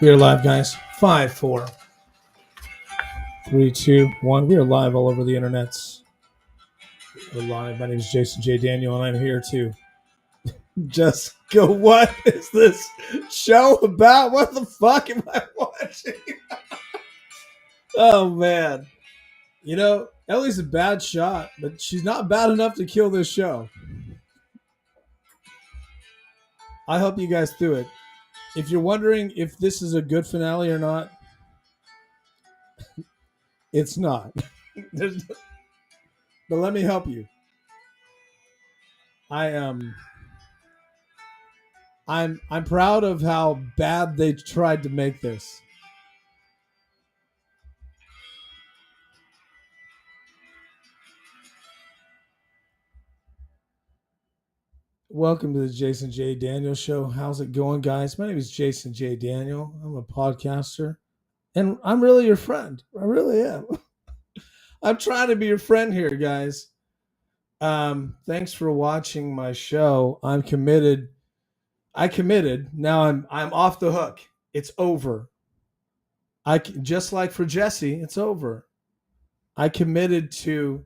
We are live, guys. 5, 4, 3, 2, 1. We are live all over the internets. We're live. My name is Jason J. Daniel, and I'm here to just go. What is this show about? What the fuck am I watching? Oh, man. You know, Ellie's a bad shot, but she's not bad enough to kill this show. I hope you guys do it. If you're wondering if this is a good finale or not, it's not. But let me help you. I'm proud of how bad they tried to make this. Welcome to the Jason J. Daniel Show. How's it going, guys? My name is Jason J. Daniel. I'm a podcaster, and I'm really your friend. I really am. I'm trying to be your friend here, guys. Thanks for watching my show. I'm committed. I committed. Now I'm off the hook. It's over. Just like for Jesse, it's over. I committed to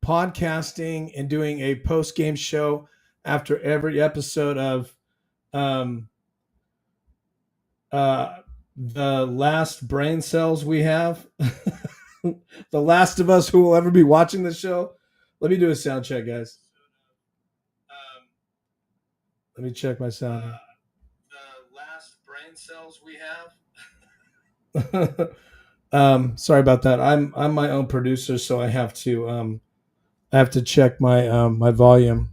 podcasting and doing a post game show after every episode of um, the last brain cells we have. The last of us who will ever be watching this show. Let me do a sound check, guys. Let me check my sound. The last brain cells we have. Sorry about that. I'm my own producer, so I have to check my my volume.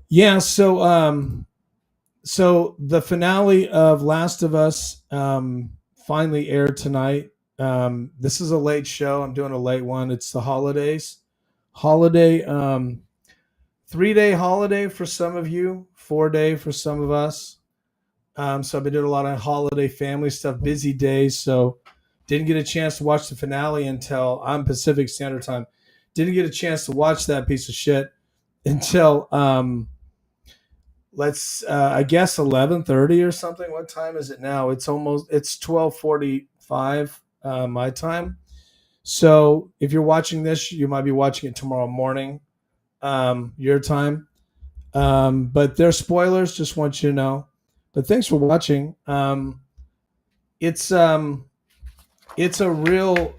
Yeah, so the finale of Last of Us finally aired tonight. This is a late show. I'm doing a late one. It's the holidays. Holiday 3-day holiday for some of you, 4-day for some of us. So I've been doing a lot of holiday family stuff, busy days, so didn't get a chance to watch the finale until I'm Pacific Standard Time. Didn't get a chance to watch that piece of shit until I guess 11:30 or something. What time is it now? It's 12:45 my time. So if you're watching this, you might be watching it tomorrow morning, your time. But there's spoilers. Just want you to know. But thanks for watching. It's a real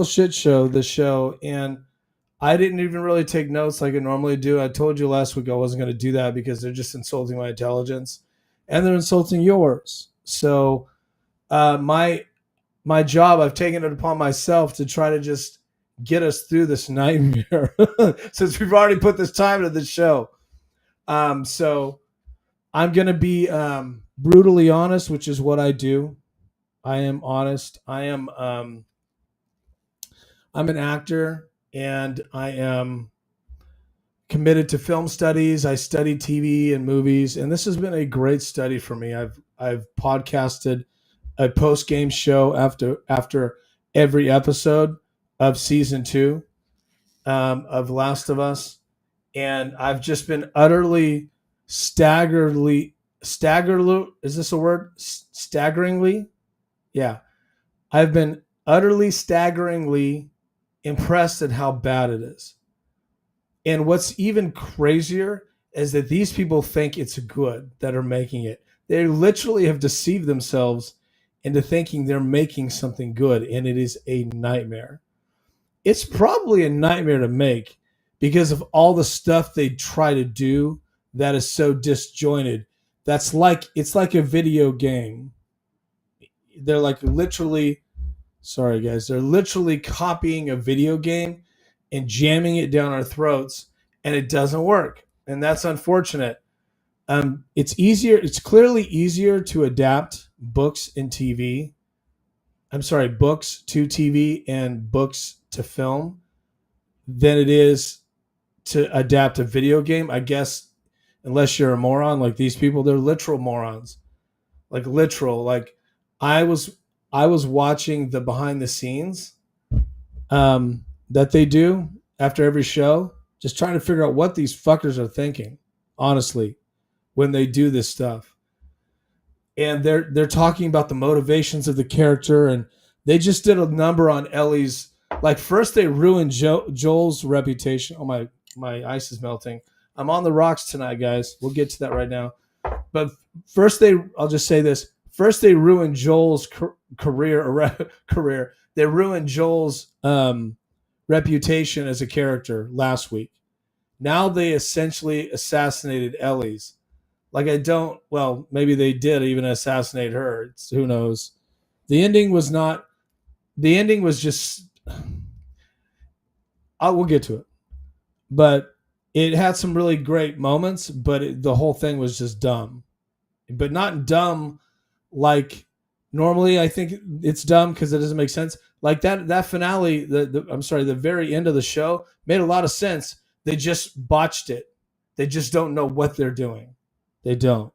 shit show. This show, and I didn't even really take notes like I normally do. I told you last week I wasn't going to do that because they're just insulting my intelligence, and they're insulting yours. So my job, I've taken it upon myself to try to just get us through this nightmare since we've already put this time into the show. So I'm going to be brutally honest, which is what I do. I am honest. I'm an actor, and I am committed to film studies. I study TV and movies, and this has been a great study for me. I've podcasted a post game show after every episode of season 2 of Last of Us, and I've just been utterly staggeringly. Is this a word? Staggeringly, yeah. I've been utterly staggeringly impressed at how bad it is. And what's even crazier is that these people think it's good that are making it. They literally have deceived themselves into thinking they're making something good, and it is a nightmare. It's probably a nightmare to make because of all the stuff they try to do that is so disjointed. It's like a video game. They're like literally, sorry guys, they're literally copying a video game and jamming it down our throats, and it doesn't work, and that's unfortunate. It's clearly easier to adapt books to TV and books to film than it is to adapt a video game, I guess, unless you're a moron like these people. They're literal morons, like literal. Like I was watching the behind the scenes that they do after every show, just trying to figure out what these fuckers are thinking, honestly, when they do this stuff. and they're talking about the motivations of the character, and they just did a number on Ellie's. Like first they ruined Joel's reputation. Oh my ice is melting. I'm on the rocks tonight, guys. We'll get to that right now. But first I'll just say this. First they ruined Joel's career. They ruined Joel's reputation as a character last week. Now they essentially assassinated Ellie's. Like well, maybe they did even assassinate her. Who knows? The ending was not, the ending was just, we'll get to it. But it had some really great moments, but the whole thing was just dumb. But not dumb like normally I think it's dumb because it doesn't make sense. Like that finale, the very end of the show made a lot of sense. They just botched it. They just don't know what they're doing. They don't.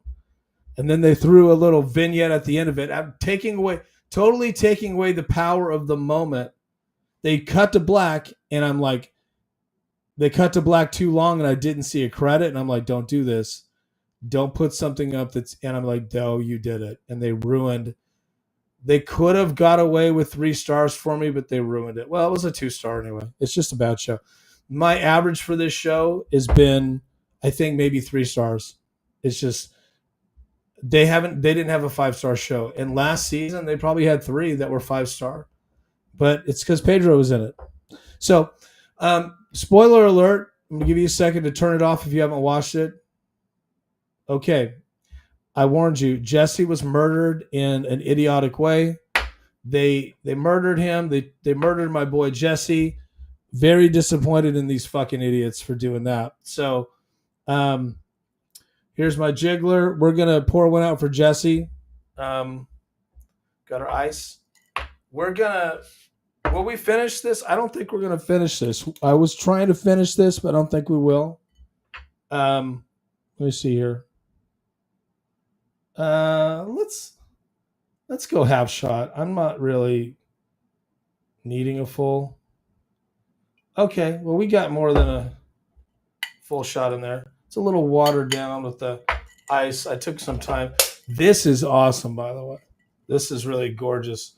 And then they threw a little vignette at the end of it, totally taking away the power of the moment. They cut to black, and I'm like, they cut to black too long, and I didn't see a credit, and I'm like, don't do this. Don't put something up and I'm like, no, you did it. And they could have got away with 3 stars for me, but they ruined it. Well, it was a 2-star anyway. It's just a bad show. My average for this show has been, I think, maybe 3 stars. It's just, they didn't have a 5-star show. And last season, they probably had 3 that were 5-star. But it's because Pedro was in it. So, spoiler alert. I'm going to give you a second to turn it off if you haven't watched it. Okay. I warned you. Jesse was murdered in an idiotic way. They murdered him. They murdered my boy Jesse. Very disappointed in these fucking idiots for doing that. So, here's my jiggler. We're gonna pour one out for Jesse. Got our ice. Will we finish this? I don't think we're gonna finish this. I was trying to finish this, but I don't think we will. Let me see here. Let's go half shot. I'm not really needing a full. Okay, well, we got more than a full shot in there. It's a little watered down with the ice. I took some time. This is awesome, by the way. This is really gorgeous.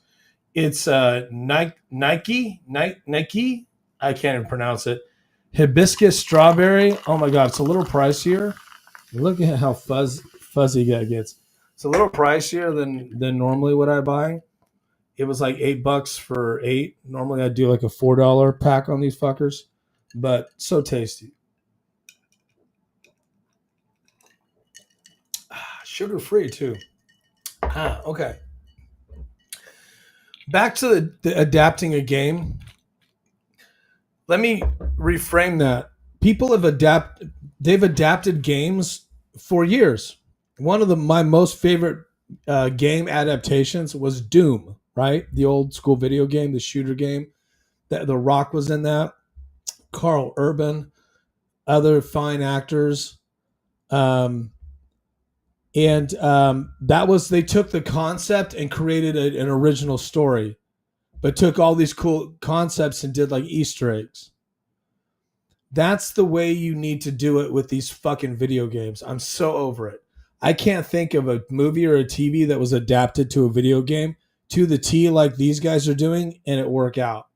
It's Nike. I can't even pronounce it. Hibiscus strawberry. Oh my god, it's a little pricier. Look at how fuzzy that gets. It's a little pricier than normally what I buy. It was like $8 for 8. Normally I do like a $4 pack on these fuckers, but so tasty. Sugar free too. Okay. Back to the adapting a game. Let me reframe that. People have adapted games for years. One of my most favorite game adaptations was Doom, right? The old school video game, the shooter game. The Rock was in that. Carl Urban, other fine actors. That was, they took the concept and created an original story, but took all these cool concepts and did like Easter eggs. That's the way you need to do it with these fucking video games. I'm so over it. I can't think of a movie or a TV that was adapted to a video game to the T like these guys are doing and it work out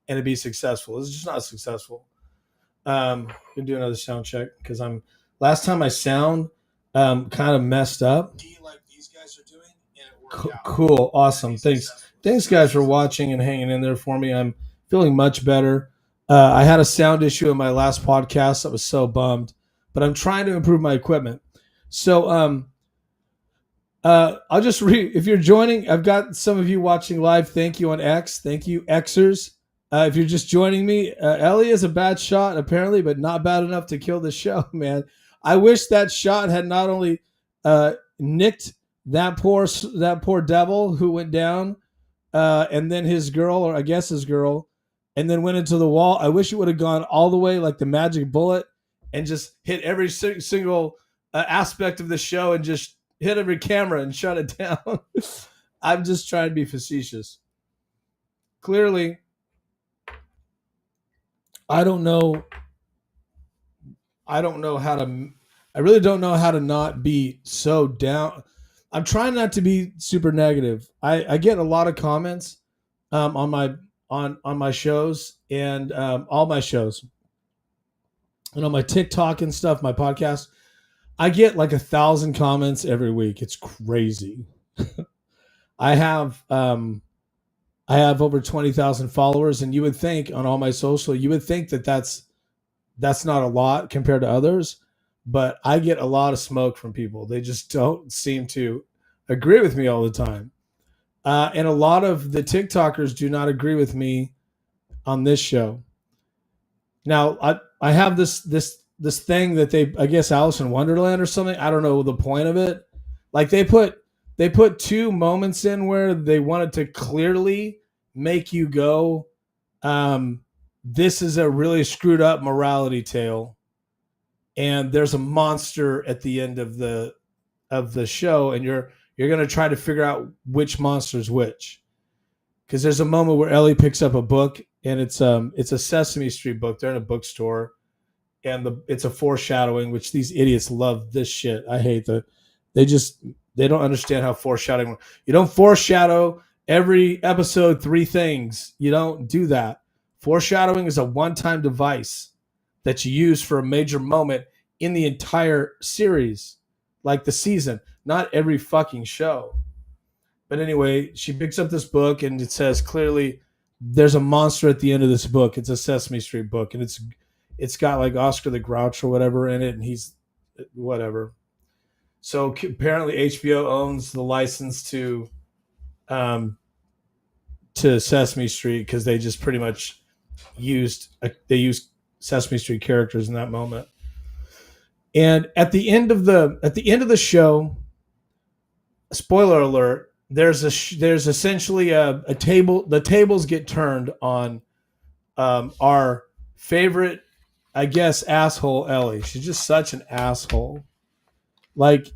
and it be successful. It's just not successful. Gonna do another sound check because last time my sound kind of messed up. Like these guys are doing and it worked out. Cool, awesome. Thanks guys for watching and hanging in there for me. I'm feeling much better. I had a sound issue in my last podcast. I was so bummed, but I'm trying to improve my equipment. So I'll just if you're joining, I've got some of you watching live. Thank you on X. Thank you, Xers. If you're just joining me, Ellie is a bad shot apparently, but not bad enough to kill the show, man. I wish that shot had not only nicked that poor devil who went down, and then his girl, or I guess his girl, and then went into the wall. I wish it would have gone all the way like the magic bullet and just hit every single aspect of the show and just hit every camera and shut it down. I'm just trying to be facetious. Clearly, I really don't know how to not be so down. I'm trying not to be super negative. I get a lot of comments on my on my shows and all my shows and on my TikTok and stuff, my podcast. I get like 1,000 comments every week. It's crazy. I have I have over 20,000 followers, and you would think on all my social, you would think that that's not a lot compared to others, but I get a lot of smoke from people. They just don't seem to agree with me all the time. And a lot of the TikTokers do not agree with me on this show. Now, I have this thing that they, I guess Alice in Wonderland or something. I don't know the point of it. Like they put two moments in where they wanted to clearly make you go, um, this is a really screwed up morality tale, and there's a monster at the end of the show, and you're gonna try to figure out which monster's which. Because there's a moment where Ellie picks up a book, and it's a Sesame Street book. They're in a bookstore, and it's a foreshadowing, which these idiots love this shit. I hate they just they don't understand how foreshadowing. You don't foreshadow every episode three things. You don't do that. Foreshadowing is a one-time device that you use for a major moment in the entire series, like the season, not every fucking show. But anyway, she picks up this book and it says clearly there's a monster at the end of this book. It's a Sesame Street book, and it's got like Oscar the Grouch or whatever in it, and he's whatever. So apparently HBO owns the license um, to Sesame Street because they just pretty much used Sesame Street characters in that moment. And at the end of the show, spoiler alert, there's essentially a table. The tables get turned on our favorite, I guess, asshole Ellie. She's just such an asshole. Like,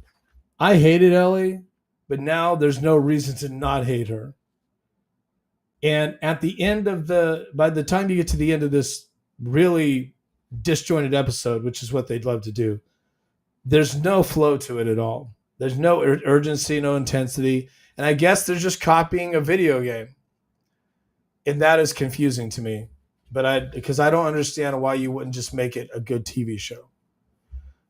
I hated Ellie, but now there's no reason to not hate her. And at the end of by the time you get to the end of this really disjointed episode, which is what they'd love to do, there's no flow to it at all. There's no urgency, no intensity. And I guess they're just copying a video game. And that is confusing to me. Because I don't understand why you wouldn't just make it a good TV show.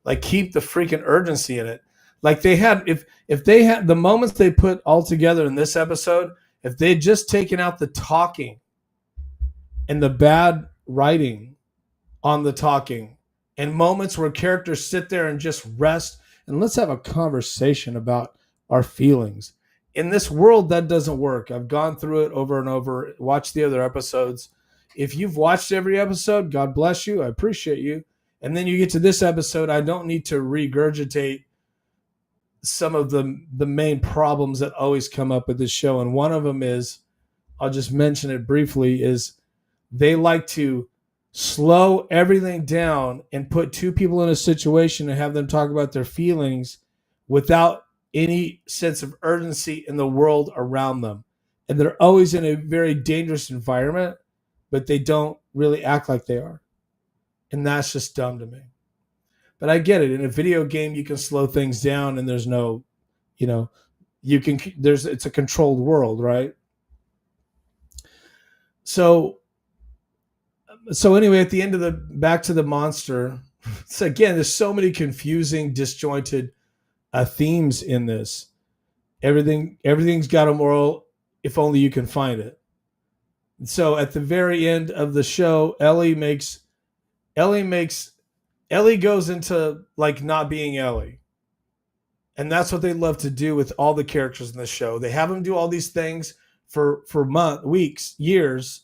Like, keep the freaking urgency in it. Like, they had, if they had the moments they put all together in this episode, if they'd just taken out the talking and the bad writing on the talking, and moments where characters sit there and just rest and let's have a conversation about our feelings. In this world, that doesn't work. I've gone through it over and over, watched the other episodes. If you've watched every episode, God bless you. I appreciate you. And then you get to this episode, I don't need to regurgitate some of the main problems that always come up with this show. And one of them is, I'll just mention it briefly, is they like to slow everything down and put two people in a situation and have them talk about their feelings without any sense of urgency in the world around them. And they're always in a very dangerous environment, but they don't really act like they are. And that's just dumb to me. But I get it. In a video game, you can slow things down and there's no, it's a controlled world, right? So anyway, at the end of back to the monster. So again, there's so many confusing, disjointed themes in this. Everything's got a moral if only you can find it. So at the very end of the show, Ellie goes into like not being Ellie. And that's what they love to do with all the characters in the show. They have them do all these things for months, weeks, years,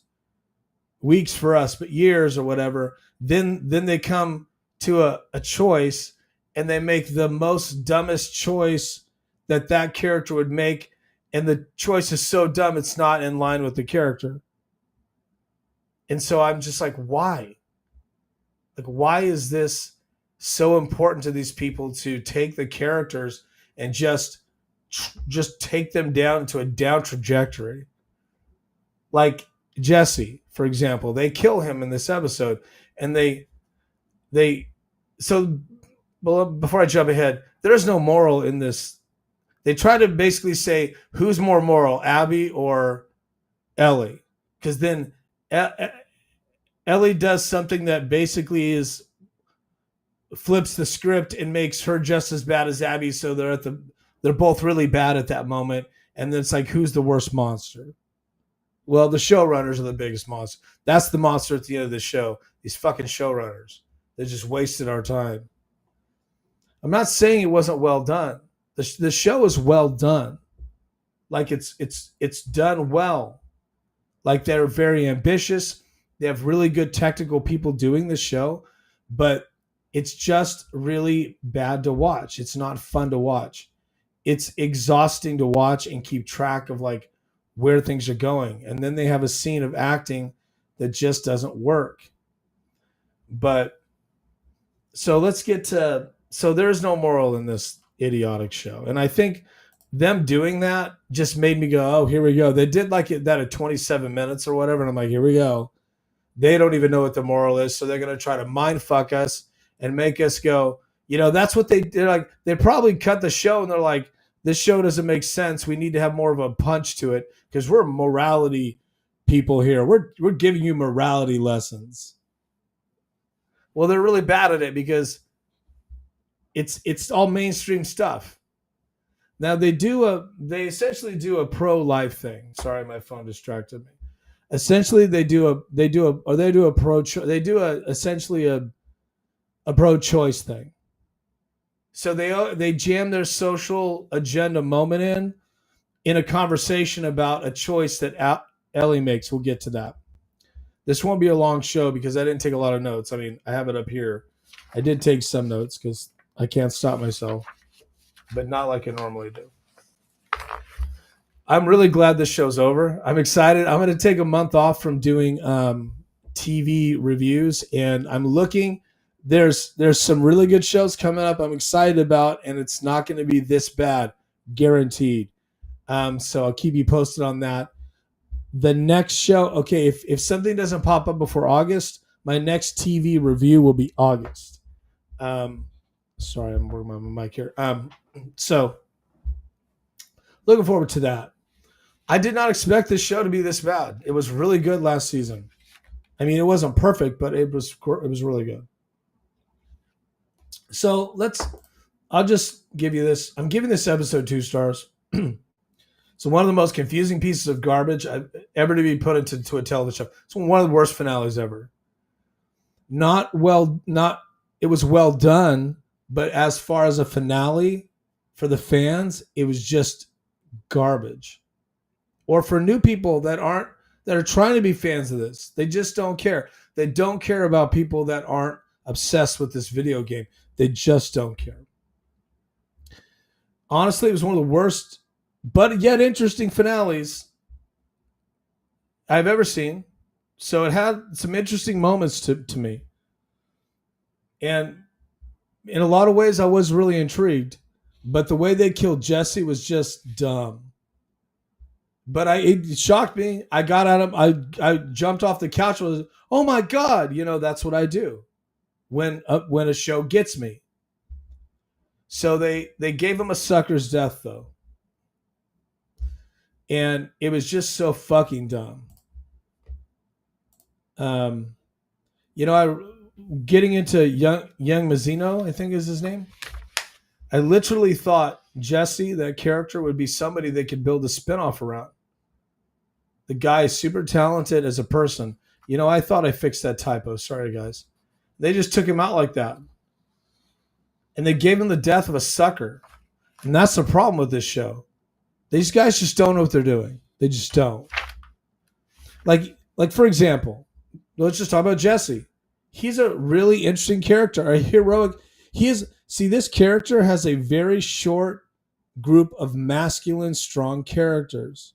weeks for us, but years or whatever. Then they come to a choice and they make the most dumbest choice that character would make. And the choice is so dumb, it's not in line with the character. And so I'm just like, why? Like, why is this so important to these people to take the characters and just take them down to a down trajectory? Like Jesse, for example, they kill him in this episode, and so before I jump ahead, there's no moral in this They try to basically say who's more moral, Abby or Ellie, because then Ellie does something that basically is flips the script and makes her just as bad as Abby. So they're both really bad at that moment, and then it's like who's the worst monster? Well, the showrunners are the biggest monster. That's the monster at the end of the show. These fucking showrunners. They just wasted our time. I'm not saying it wasn't well done. The show is well done. Like it's done well. Like they're very ambitious. They have really good technical people doing the show, but it's just really bad to watch. It's not fun to watch. It's exhausting to watch and keep track of like where things are going. And then they have a scene of acting that just doesn't work. But so let's get to, so there's no moral in this idiotic show. And I think them doing that just made me go, oh, here we go. They did like that at 27 minutes or whatever. And I'm like, here we go. They don't even know what the moral is. So they're going to try to mind fuck us and make us go, you know, that's what they did. Like they probably cut the show and they're like, this show doesn't make sense. We need to have more of a punch to it because we're morality people here. We're giving you morality lessons. Well, they're really bad at it because it's all mainstream stuff. Now they essentially do a pro-life thing. Sorry, my phone distracted me. Essentially, they do essentially a pro-choice thing. So they jam their social agenda moment in a conversation about a choice that Ellie makes. We'll get to that. This won't be a long show because I didn't take a lot of notes. I mean, I have it up here. I did take some notes because I can't stop myself, but not like I normally do. I'm really glad this show's over. I'm excited. I'm going to take a month off from doing TV reviews, and I'm looking. There's some really good shows coming up I'm excited about, and it's not going to be this bad, guaranteed. So I'll keep you posted on that. The next show, okay, if something doesn't pop up before August, my next TV review will be August. Sorry, I'm working on my mic here. So looking forward to that. I did not expect this show to be this bad. It was really good last season. I mean, it wasn't perfect, but it was really good. So I'll just give you this. I'm giving this episode 2 stars. So one of the most confusing pieces of garbage ever to be put into a television show. It's one of the worst finales ever. It was well done, but as far as a finale for the fans, it was just garbage. Or for new people that are trying to be fans of this, they just don't care. They don't care about people that aren't obsessed with this video game. They just don't care. Honestly, it was one of the worst, but yet interesting finales I've ever seen. So it had some interesting moments to me. And in a lot of ways, I was really intrigued. But the way they killed Jesse was just dumb. But it shocked me. I got at him. I jumped off the couch. Was, oh my God. You know, that's what I do when a show gets me. So they gave him a sucker's death, though. And it was just so fucking dumb. Getting into young Mazzino, I think is his name. I literally thought Jesse, that character, would be somebody they could build a spinoff around. The guy is super talented as a person. You know, I thought I fixed that typo. Sorry, guys. They just took him out like that. And they gave him the death of a sucker. And that's the problem with this show. These guys just don't know what they're doing. They just don't. Like for example, let's just talk about Jesse. He's a really interesting character, a heroic. This character has a very short group of masculine, strong characters.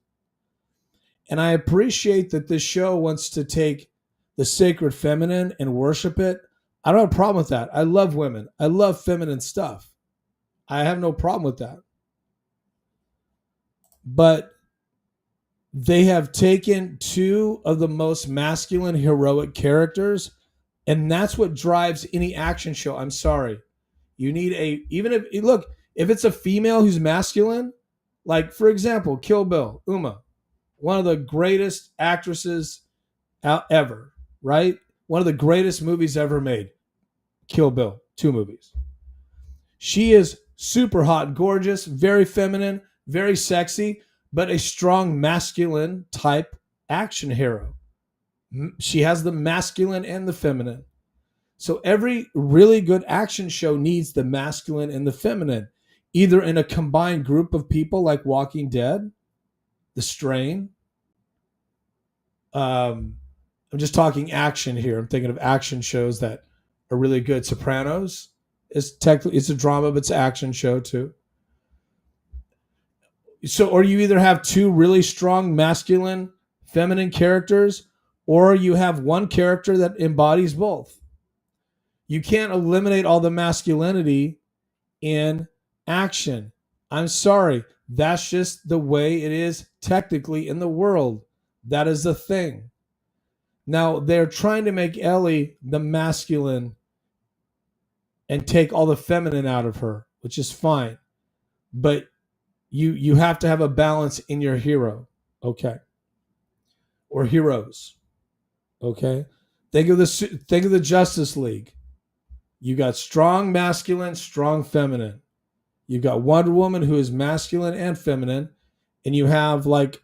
And I appreciate that this show wants to take the sacred feminine and worship it. I don't have a problem with that. I love women. I love feminine stuff. I have no problem with that. But they have taken 2 of the most masculine, heroic characters, and that's what drives any action show. I'm sorry. You need if it's a female who's masculine, Like, for example, Kill Bill, Uma, one of the greatest actresses out ever, right? One of the greatest movies ever made. Kill Bill, 2 movies. She is super hot, gorgeous, very feminine, very sexy, but a strong masculine type action hero. She has the masculine and the feminine. So every really good action show needs the masculine and the feminine, either in a combined group of people like Walking Dead, The Strain. I'm just talking action here. I'm thinking of action shows that are really good. Sopranos is technically, it's a drama, but it's an action show too. So, or you either have 2 really strong masculine, feminine characters, or you have one character that embodies both. You can't eliminate all the masculinity in action. I'm sorry. That's just the way it is technically in the world. That is the thing. Now, they're trying to make Ellie the masculine and take all the feminine out of her, which is fine. But you have to have a balance in your hero, okay? Or heroes, okay? Think of the Justice League. You got strong masculine, strong feminine. You've got Wonder Woman who is masculine and feminine, and you have like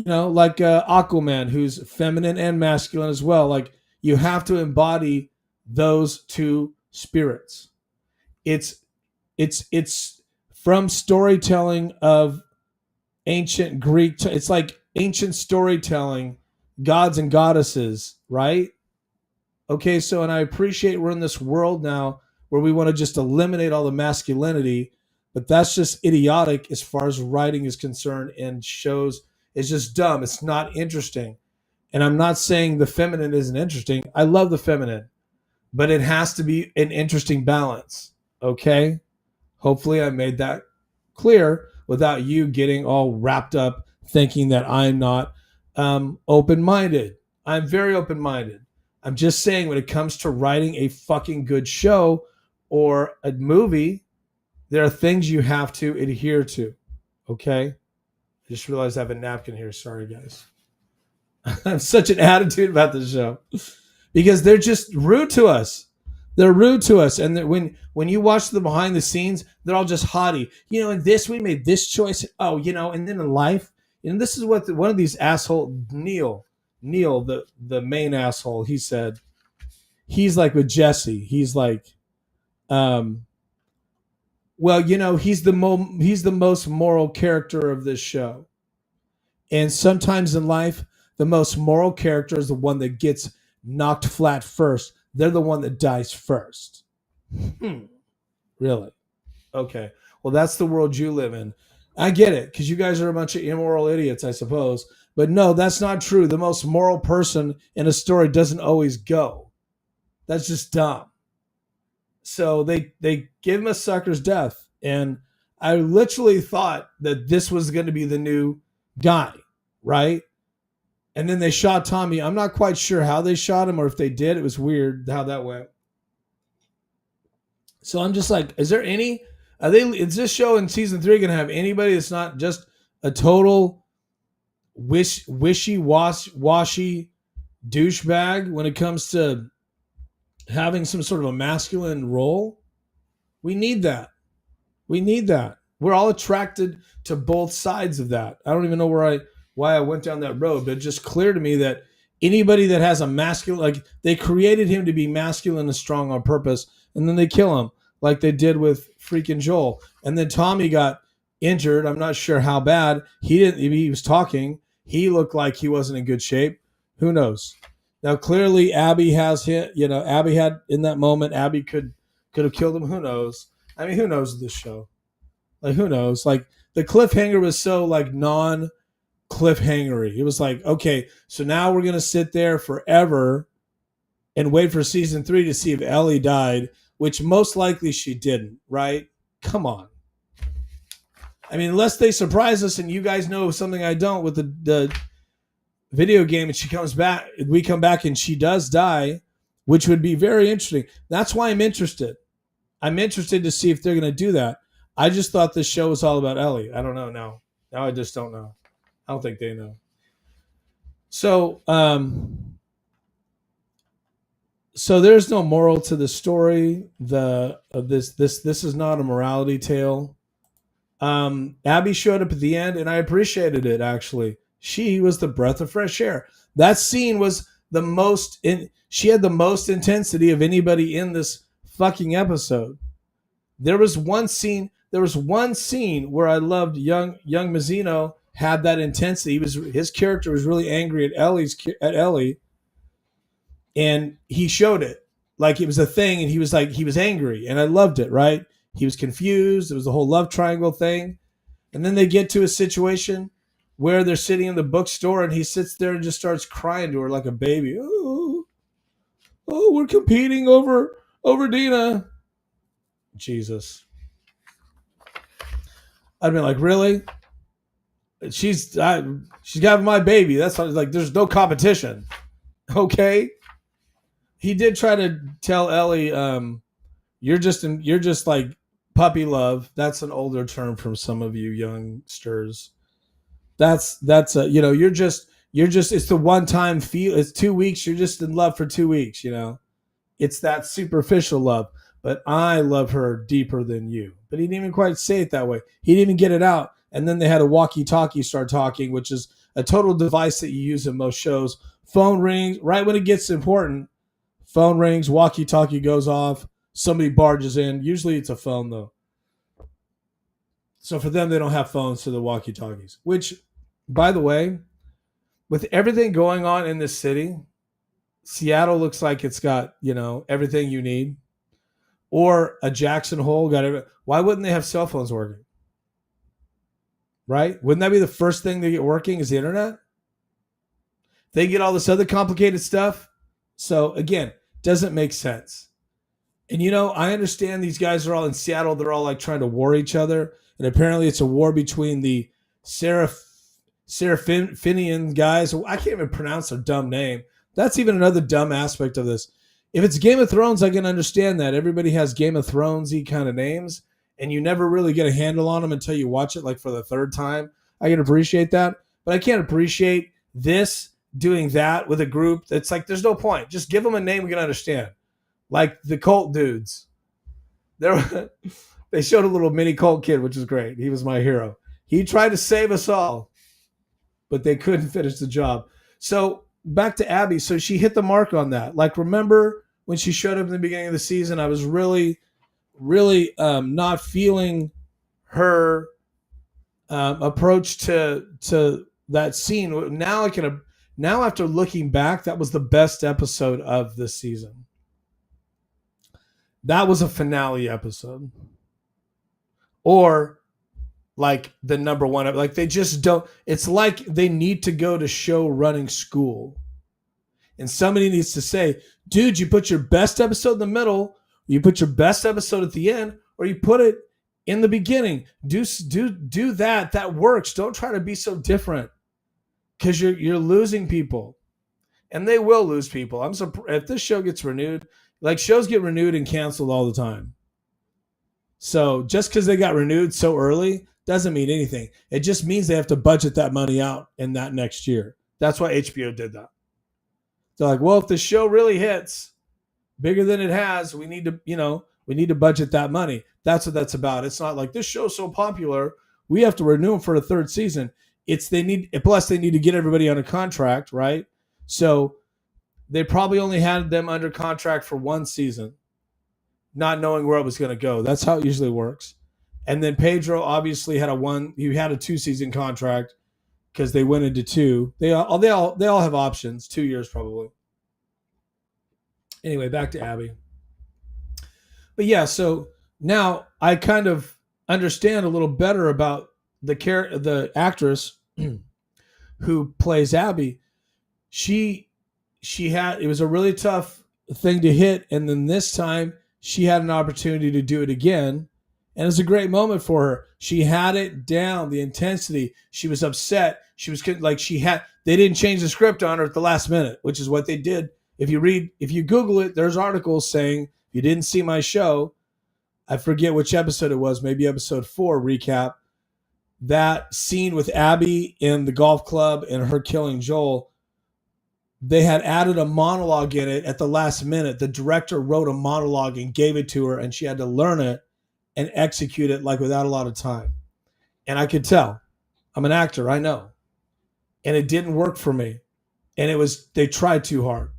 Aquaman who's feminine and masculine as well. Like, you have to embody those 2 spirits. It's from storytelling of ancient Greek. It's like ancient storytelling, gods and goddesses, right? Okay, so, and I appreciate we're in this world now where we want to just eliminate all the masculinity, but that's just idiotic as far as writing is concerned, and shows it's just dumb. It's not interesting. And I'm not saying the feminine isn't interesting. I love the feminine, but it has to be an interesting balance, okay? Hopefully I made that clear without you getting all wrapped up thinking that I'm not open-minded. I'm very open-minded. I'm just saying, when it comes to writing a fucking good show or a movie, there are things you have to adhere to, okay? I just realized I have a napkin here. Sorry, guys. I have such an attitude about this show because they're just rude to us. They're rude to us. And when you watch the behind the scenes, they're all just haughty. In this, we made this choice. Oh, and then in life, this is what one of these asshole, Neil, the main asshole, he said, he's like with Jesse. He's like, he's the most moral character of this show. And sometimes in life, the most moral character is the one that gets knocked flat first. They're the one that dies first. Really? Okay. Well, that's the world you live in. I get it, because you guys are a bunch of immoral idiots, I suppose. But no, that's not true. The most moral person in a story doesn't always go. That's just dumb. So they give him a sucker's death. And I literally thought that this was going to be the new guy, right? And then they shot Tommy. I'm not quite sure how they shot him, or if they did. It was weird how that went. So I'm just like, is this show in season 3 going to have anybody that's not just a total wishy-washy douchebag when it comes to having some sort of a masculine role? We need that. We're all attracted to both sides of that. I don't even know why I went down that road, but it's just clear to me that anybody that has a masculine, like, they created him to be masculine and strong on purpose, and then they kill him like they did with freaking Joel. And then Tommy got injured. I'm not sure how bad. He was talking. He looked like he wasn't in good shape. Who knows? Now, clearly Abby has hit, Abby had in that moment, Abby could have killed him. Who knows? I mean, who knows this show? Like, who knows? Like, the cliffhanger was so like non-cliffhangery. It was like, okay, so now we're going to sit there forever and wait for season 3 to see if Ellie died, which most likely she didn't, right? Come on. I mean, unless they surprise us and you guys know something I don't with the video game, and she comes back, we come back and she does die, which would be very interesting. That's why I'm interested. I'm interested to see if they're going to do that. I just thought this show was all about Ellie. I don't know now. Now I just don't know. I don't think they know. So, so there's no moral to the story. This is not a morality tale. Abby showed up at the end, and I appreciated it. Actually, she was the breath of fresh air. That scene was the most. She had the most intensity of anybody in this fucking episode. There was one scene. There was one scene where I loved young Mazzino had that intensity. His character was really angry at Ellie, and he showed it like it was a thing, and he was angry, and I loved it. Right? He was confused. It was the whole love triangle thing, and then they get to a situation where they're sitting in the bookstore, and he sits there and just starts crying to her like a baby. Oh, we're competing over Dina. Jesus. I'd been like, really? She's got my baby. That's like, there's no competition. Okay. He did try to tell Ellie, you're just like puppy love. That's an older term from some of you youngsters. That's you're just it's the one time feel. It's 2 weeks. You're just in love for 2 weeks. It's that superficial love. But I love her deeper than you. But he didn't even quite say it that way. He didn't even get it out. And then they had a walkie-talkie start talking, which is a total device that you use in most shows. Phone rings right when it gets important. Phone rings, walkie-talkie goes off. Somebody barges in. Usually it's a phone, though. So for them, they don't have phones to the walkie-talkies. Which, by the way, with everything going on in this city, Seattle looks like it's got, everything you need. Or a Jackson Hole got everything. Why wouldn't they have cell phones working? Right? Wouldn't that be the first thing they get working is the internet? They get all this other complicated stuff. So again, doesn't make sense. And I understand these guys are all in Seattle. They're all like trying to war each other. And apparently it's a war between the Seraphinian guys. I can't even pronounce their dumb name. That's even another dumb aspect of this. If it's Game of Thrones, I can understand that. Everybody has Game of Thrones-y kind of names, and you never really get a handle on them until you watch it like for the third time. I can appreciate that. But I can't appreciate this doing that with a group that's like, there's no point. Just give them a name we can understand. Like the cult dudes. They showed a little mini cult kid, which is great. He was my hero. He tried to save us all, but they couldn't finish the job. So back to Abby. So she hit the mark on that. Like, remember when she showed up in the beginning of the season, I was really, really not feeling her approach to that scene. Now after looking back, that was the best episode of this season. That was a finale episode. Or like the number one, like they just don't, it's like they need to go to show running school. And somebody needs to say, dude, you put your best episode in the middle, you put your best episode at the end, or you put it in the beginning. Do that. That works. Don't try to be so different because you're losing people. And they will lose people. I'm surprised if this show gets renewed, like shows get renewed and canceled all the time. So just because they got renewed so early doesn't mean anything. It just means they have to budget that money out in that next year. That's why HBO did that. They're like, well, if the show really hits bigger than it has, we need to budget that money. That's what that's about. It's not like this show's so popular, we have to renew them for a third season. Plus they need to get everybody on a contract, right? So they probably only had them under contract for one season, not knowing where it was going to go. That's how it usually works. And then Pedro obviously had a 2-season contract because they went into 2. They all have options, 2 years probably. Anyway, back to Abby. But yeah, so now I kind of understand a little better about the actress who plays Abby. It was a really tough thing to hit, and then this time she had an opportunity to do it again. And it's a great moment for her. She had it down, the intensity. She was upset. She was like, they didn't change the script on her at the last minute, which is what they did. If you Google it, there's articles saying, if you didn't see my show, I forget which episode it was, maybe episode 4 recap, that scene with Abby in the golf club and her killing Joel, they had added a monologue in it at the last minute. The director wrote a monologue and gave it to her, and she had to learn it and execute it like without a lot of time. And I could tell. I'm an actor, I know. And it didn't work for me. And they tried too hard.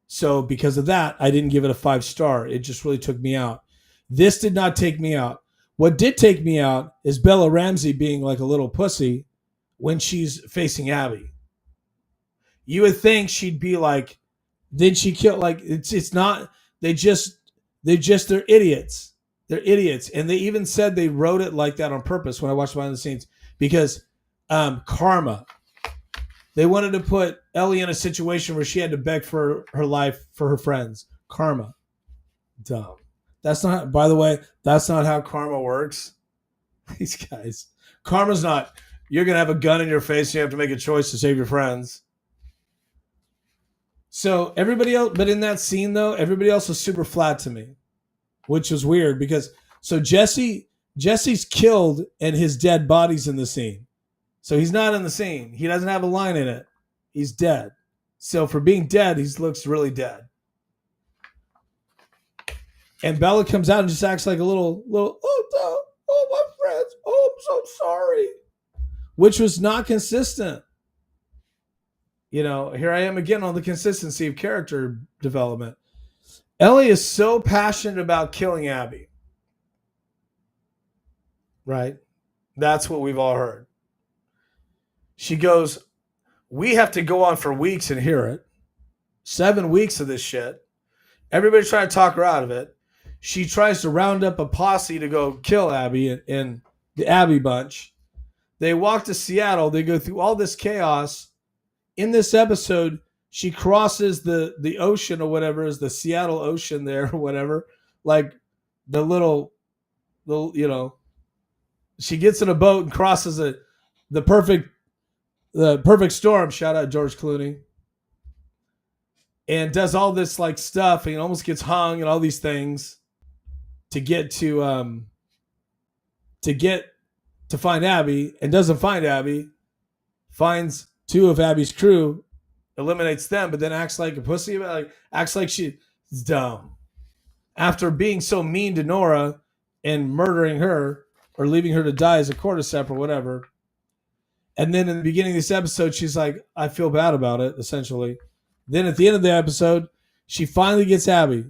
So because of that, I didn't give it a 5-star. It just really took me out. This did not take me out. What did take me out is Bella Ramsey being like a little pussy when she's facing Abby. You would think she'd be like, did she kill? Like, it's not, they're idiots. They're idiots. And they even said they wrote it like that on purpose when I watched behind the scenes because karma. They wanted to put Ellie in a situation where she had to beg for her life for her friends. Karma. Dumb. That's not, by the way, that's not how karma works. These guys. Karma's not, you're going to have a gun in your face and you have to make a choice to save your friends. So everybody else, but in that scene though, everybody else was super flat to me, which was weird because, so Jesse's killed and his dead body's in the scene. So he's not in the scene. He doesn't have a line in it. He's dead. So for being dead, he looks really dead. And Bella comes out and just acts like a little, oh, my friends. Oh, I'm so sorry. Which was not consistent. You know, here I am again on the consistency of character development. Ellie is so passionate about killing Abby. Right? That's what we've all heard. She goes, we have to go on for weeks and hear it. 7 weeks of this shit. Everybody's trying to talk her out of it. She tries to round up a posse to go kill Abby and the Abby bunch. They walk to Seattle. They go through all this chaos. In this episode, she crosses the ocean or whatever, is the Seattle Ocean there or whatever. Like the little, you know, she gets in a boat and crosses the perfect storm. Shout out George Clooney. And does all this like stuff and almost gets hung and all these things to get to find Abby, and doesn't find Abby, finds 2 of Abby's crew, eliminates them, but then acts like a pussy about it, like acts like she's dumb. After being so mean to Nora and murdering her or leaving her to die as a cordyceps or whatever. And then in the beginning of this episode, she's like, I feel bad about it, essentially. Then at the end of the episode, she finally gets Abby.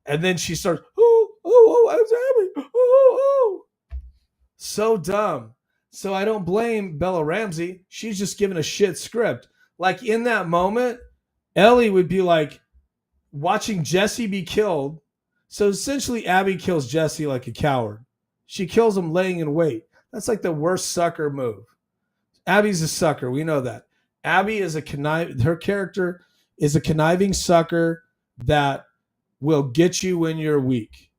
And then she starts, it's Abby. Oh. So dumb. So I don't blame Bella Ramsey. She's just given a shit script. Like in that moment, Ellie would be like watching Jesse be killed. So essentially Abby kills Jesse like a coward. She kills him laying in wait. That's like the worst sucker move. Abby's a sucker. We know that. Abby is her character is a conniving sucker that will get you when you're weak.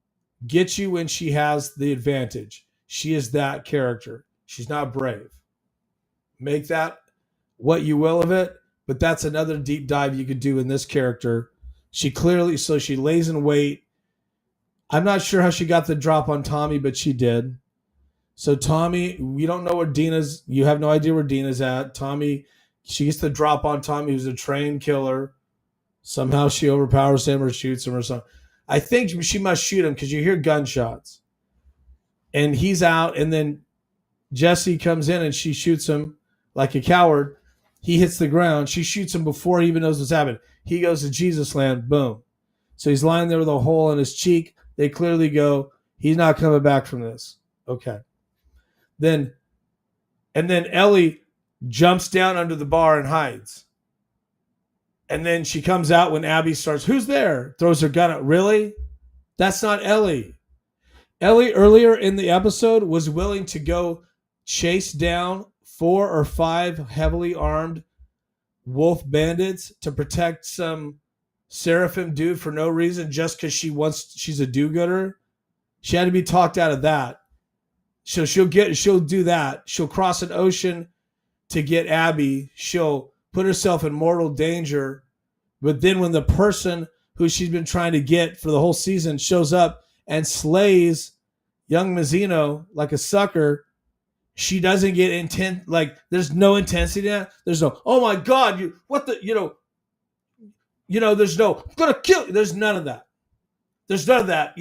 Get you when she has the advantage. She is that character. She's not brave. Make that what you will of it, but that's another deep dive you could do in this character. She lays in wait. I'm not sure how she got the drop on Tommy, but she did. So Tommy, we don't know where you have no idea where Dina's at. Tommy, she gets the drop on Tommy, who's a trained killer. Somehow she overpowers him or shoots him or something. I think she must shoot him because you hear gunshots. And he's out, and then Jesse comes in and she shoots him like a coward. He hits the ground. She shoots him before he even knows what's happened. He goes to Jesus land. Boom. So he's lying there with a hole in his cheek. They clearly go, he's not coming back from this. Okay. And then Ellie jumps down under the bar and hides. And then she comes out when Abby starts, who's there? Throws her gun out. Really? That's not Ellie. Ellie earlier in the episode was willing to go chase down 4 or 5 heavily armed wolf bandits to protect some seraphim dude for no reason, just because she's a do-gooder. She had to be talked out of that. So she'll do that. She'll cross an ocean to get Abby. She'll put herself in mortal danger. But then when the person who she's been trying to get for the whole season shows up and slays young Mazzino like a sucker, she doesn't get intent. Like there's no intensity in that. There's no, oh my God, there's no, I'm gonna kill you. There's none of that. There's none of that.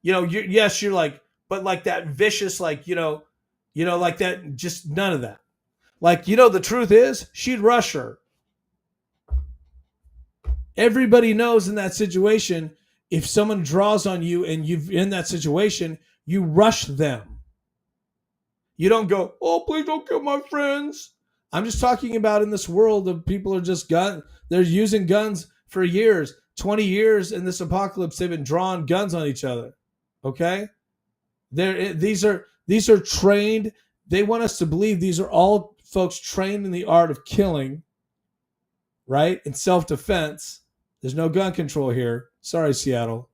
Yes, you're like, but like that vicious, like, like that, just none of that. Like, the truth is she'd rush her. Everybody knows in that situation, if someone draws on you and you're in that situation, you rush them. You don't go, oh, please don't kill my friends. I'm just talking about in this world of people are just they're using guns for years, 20 years in this apocalypse. They've been drawing guns on each other. Okay. These are trained. They want us to believe these are all folks trained in the art of killing, right? In self-defense. There's no gun control here. Sorry, Seattle.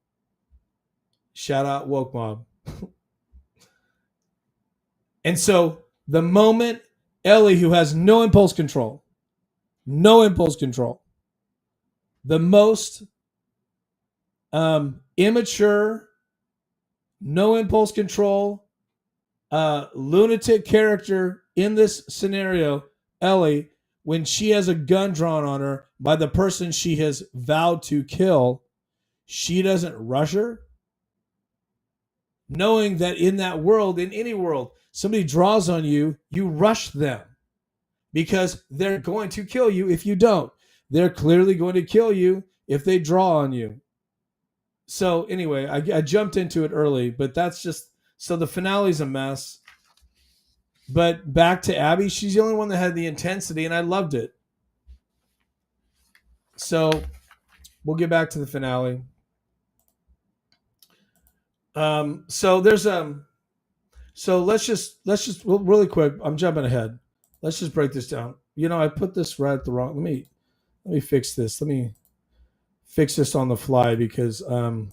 Shout out woke mob. And so the moment Ellie, who has no impulse control, the most immature, no impulse control, lunatic character in this scenario, Ellie, when she has a gun drawn on her by the person she has vowed to kill, she doesn't rush her, knowing that in that world, in any world, somebody draws on you, you rush them because they're going to kill you if you don't. They're clearly going to kill you if they draw on you. So anyway, I jumped into it early, but that's just, so the finale's a mess. But back to Abby, she's the only one that had the intensity, and I loved it. So we'll get back to the finale. So there's so let's just really quick. I'm jumping ahead. Let's just break this down. I put this right at the wrong. Let me fix this. Let me fix this on the fly because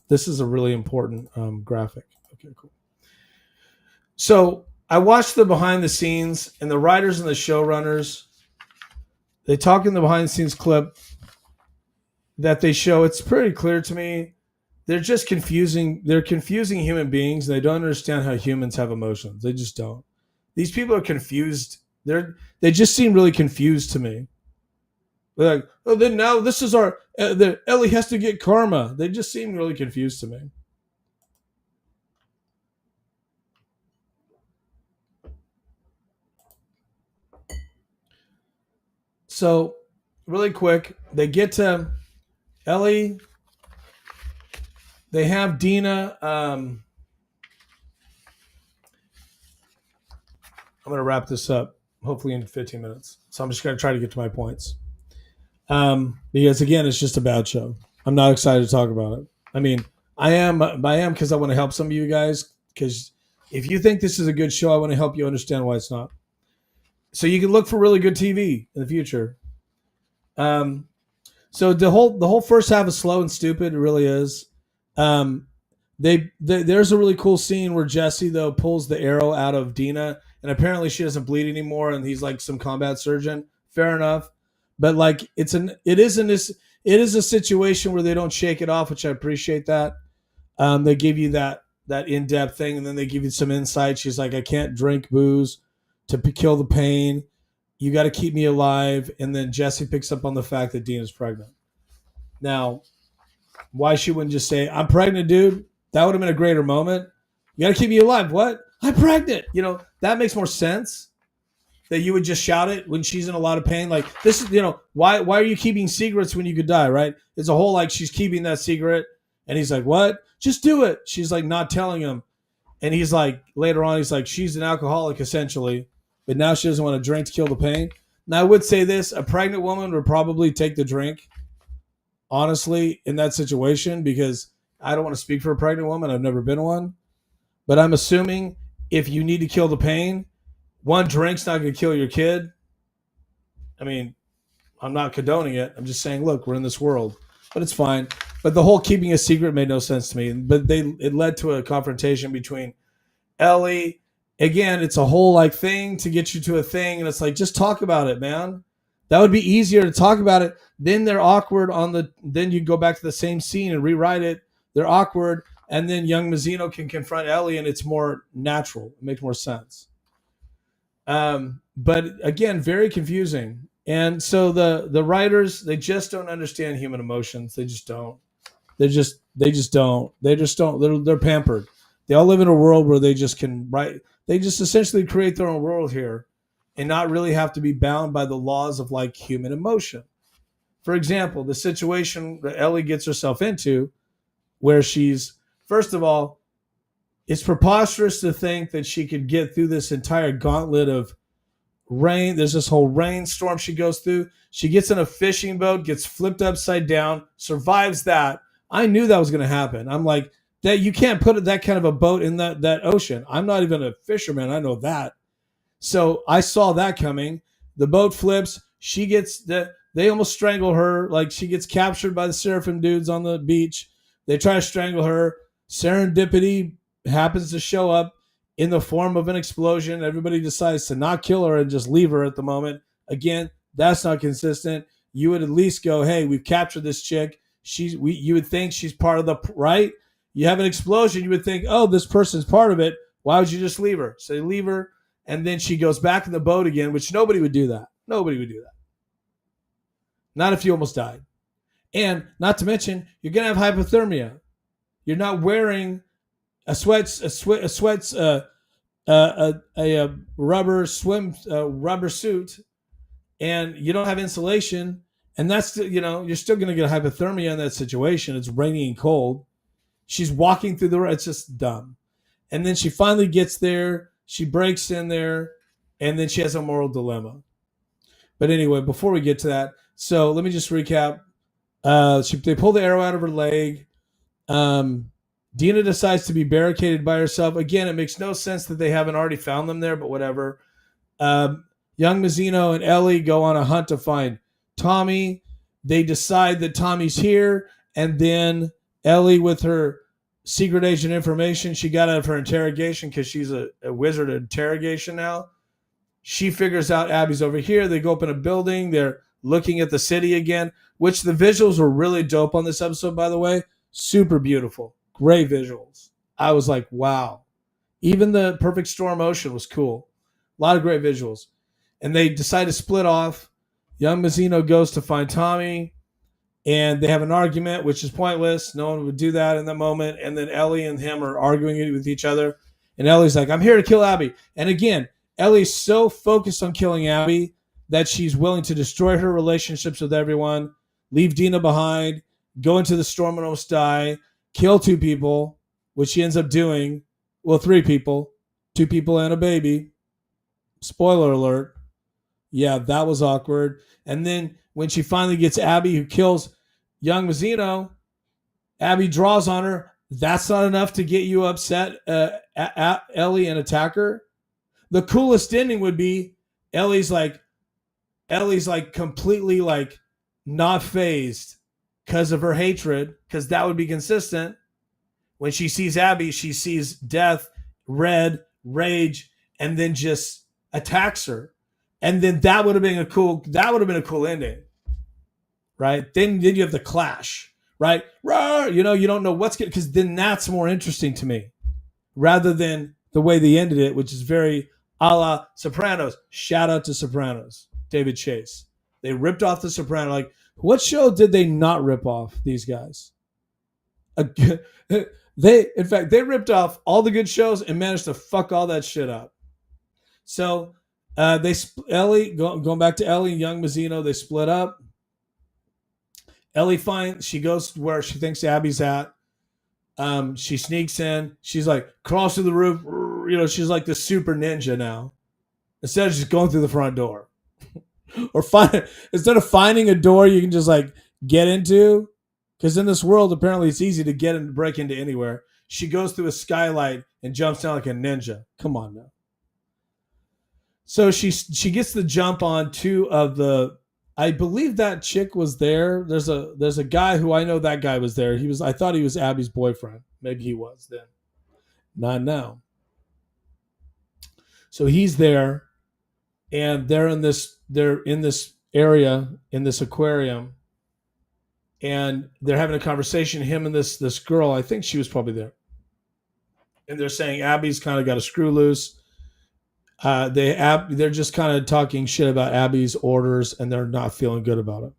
this is a really important graphic. Okay, cool. So I watched the behind the scenes, and the writers and the showrunners, they talk in the behind the scenes clip that they show. It's pretty clear to me. They're just confusing. They're confusing human beings. They don't understand how humans have emotions. They just don't. These people are confused. They just seem really confused to me. They're like, oh, then now this is our, Ellie has to get karma. They just seem really confused to me. So, really quick, they get to Ellie. They have Dina. I'm going to wrap this up, hopefully in 15 minutes. So I'm just going to try to get to my points. Because, again, it's just a bad show. I'm not excited to talk about it. I mean, I am because I want to help some of you guys. Because if you think this is a good show, I want to help you understand why it's not. So you can look for really good TV in the future. So the whole first half is slow and stupid. It really is. There's a really cool scene where Jesse though pulls the arrow out of Dina, and apparently she doesn't bleed anymore, and he's like some combat surgeon. Fair enough, but like it is a situation where they don't shake it off, which I appreciate that. They give you that in-depth thing, and then they give you some insight. She's like, I can't drink booze to kill the pain. You got to keep me alive. And then Jesse picks up on the fact that Dina's pregnant. Now, why she wouldn't just say, I'm pregnant, dude? That would have been a greater moment. You got to keep me alive. What? I'm pregnant. That makes more sense. That you would just shout it when she's in a lot of pain. Like, this is, why are you keeping secrets when you could die, right? It's a whole, like, she's keeping that secret. And he's like, what? Just do it. She's like, not telling him. And he's like, later on, he's like, she's an alcoholic, essentially. But now she doesn't want to drink to kill the pain. Now, I would say this. A pregnant woman would probably take the drink, honestly, in that situation, because I don't want to speak for a pregnant woman. I've never been one. But I'm assuming if you need to kill the pain, one drink's not going to kill your kid. I mean, I'm not condoning it. I'm just saying, look, we're in this world. But it's fine. But the whole keeping a secret made no sense to me. But it led to a confrontation between Ellie. Again, it's a whole like thing to get you to a thing. And it's like, just talk about it, man. That would be easier to talk about it. Then they're awkward then you go back to the same scene and rewrite it. They're awkward. and then young Mazzino can confront Ellie, and it's more natural. It makes more sense. But again, very confusing. And so the writers, they just don't understand human emotions. They just don't. They just don't. They're pampered. They all live in a world where they just can write. They just essentially create their own world here, and not really have to be bound by the laws of like human emotion. For example, the situation that Ellie gets herself into, where she's first of all, it's preposterous to think that she could get through this entire gauntlet of rain. There's this whole rainstorm she goes through. She gets in a fishing boat, gets flipped upside down, survives that. I knew that was going to happen. I'm like, that you can't put that kind of a boat in that ocean. I'm not even a fisherman. I know that. So I saw that coming. The boat flips. She gets they almost strangle her. Like she gets captured by the Seraphim dudes on the beach. They try to strangle her. Serendipity happens to show up in the form of an explosion. Everybody decides to not kill her and just leave her at the moment. Again, that's not consistent. You would at least go, hey, we've captured this chick. You would think she's part of the right. You have an explosion. You would think, oh, this person's part of it. Why would you just leave her? So you leave her, and then she goes back in the boat again, which nobody would do that. Nobody would do that. Not if you almost died. And not to mention, you're going to have hypothermia. You're not wearing a rubber suit, and you don't have insulation, and that's you're still going to get hypothermia in that situation. It's rainy and cold. She's walking through it's just dumb. And then she finally gets there. She breaks in there, and then she has a moral dilemma. But anyway, before we get to that, so let me just recap. They pull the arrow out of her leg. Dina decides to be barricaded by herself. Again, it makes no sense that they haven't already found them there, but whatever. Young Mazzino and Ellie go on a hunt to find Tommy. They decide that Tommy's here, and then Ellie, with her secret agent information she got out of her interrogation, because she's a wizard at interrogation now, she figures out Abby's over here. They go up in a building. They're looking at the city again, which the visuals were really dope on this episode, by the way. Super beautiful. Great visuals. I was like, wow. Even the perfect storm ocean was cool. A lot of great visuals. And they decide to split off. Young Mazzino goes to find Tommy, and they have an argument, which is pointless. No one would do that in that moment. And then Ellie and him are arguing with each other. And Ellie's like, I'm here to kill Abby. And again, Ellie's so focused on killing Abby that she's willing to destroy her relationships with everyone, leave Dina behind, go into the storm and almost die, kill 2 people, which she ends up doing. Well, 3 people. 2 people and a baby. Spoiler alert. Yeah, that was awkward. And then when she finally gets Abby, who kills young Mazzino, Abby draws on her. That's not enough to get you upset, Ellie, and attack her. The coolest ending would be Ellie's like completely like not phased because of her hatred, because that would be consistent. When she sees Abby, she sees death, red, rage, and then just attacks her. And then that would have been a cool ending. Right? Then you have the clash, right? You don't know what's going to, because then that's more interesting to me rather than the way they ended it, which is very a la Sopranos. Shout out to Sopranos, David Chase. They ripped off the Sopranos. Like, what show did they not rip off, these guys? They ripped off all the good shows and managed to fuck all that shit up. So Ellie, going back to Ellie and young Mazzino, they split up. Ellie she goes where she thinks Abby's at. She sneaks in. She's like, crawls through the roof. She's like the super ninja now. Instead of just going through the front door. Or instead of finding a door you can just like get into. Because in this world, apparently it's easy to get and break into anywhere. She goes through a skylight and jumps down like a ninja. Come on now. So she gets the jump on 2 of the. I believe that chick was there. There's a guy who I know that guy was there. I thought he was Abby's boyfriend. Maybe he was then. Not now. So he's there, and they're in this area, in this aquarium, and they're having a conversation, him and this girl. I think she was probably there. and they're saying Abby's kind of got a screw loose. They're just kind of talking shit about Abby's orders, and they're not feeling good about it.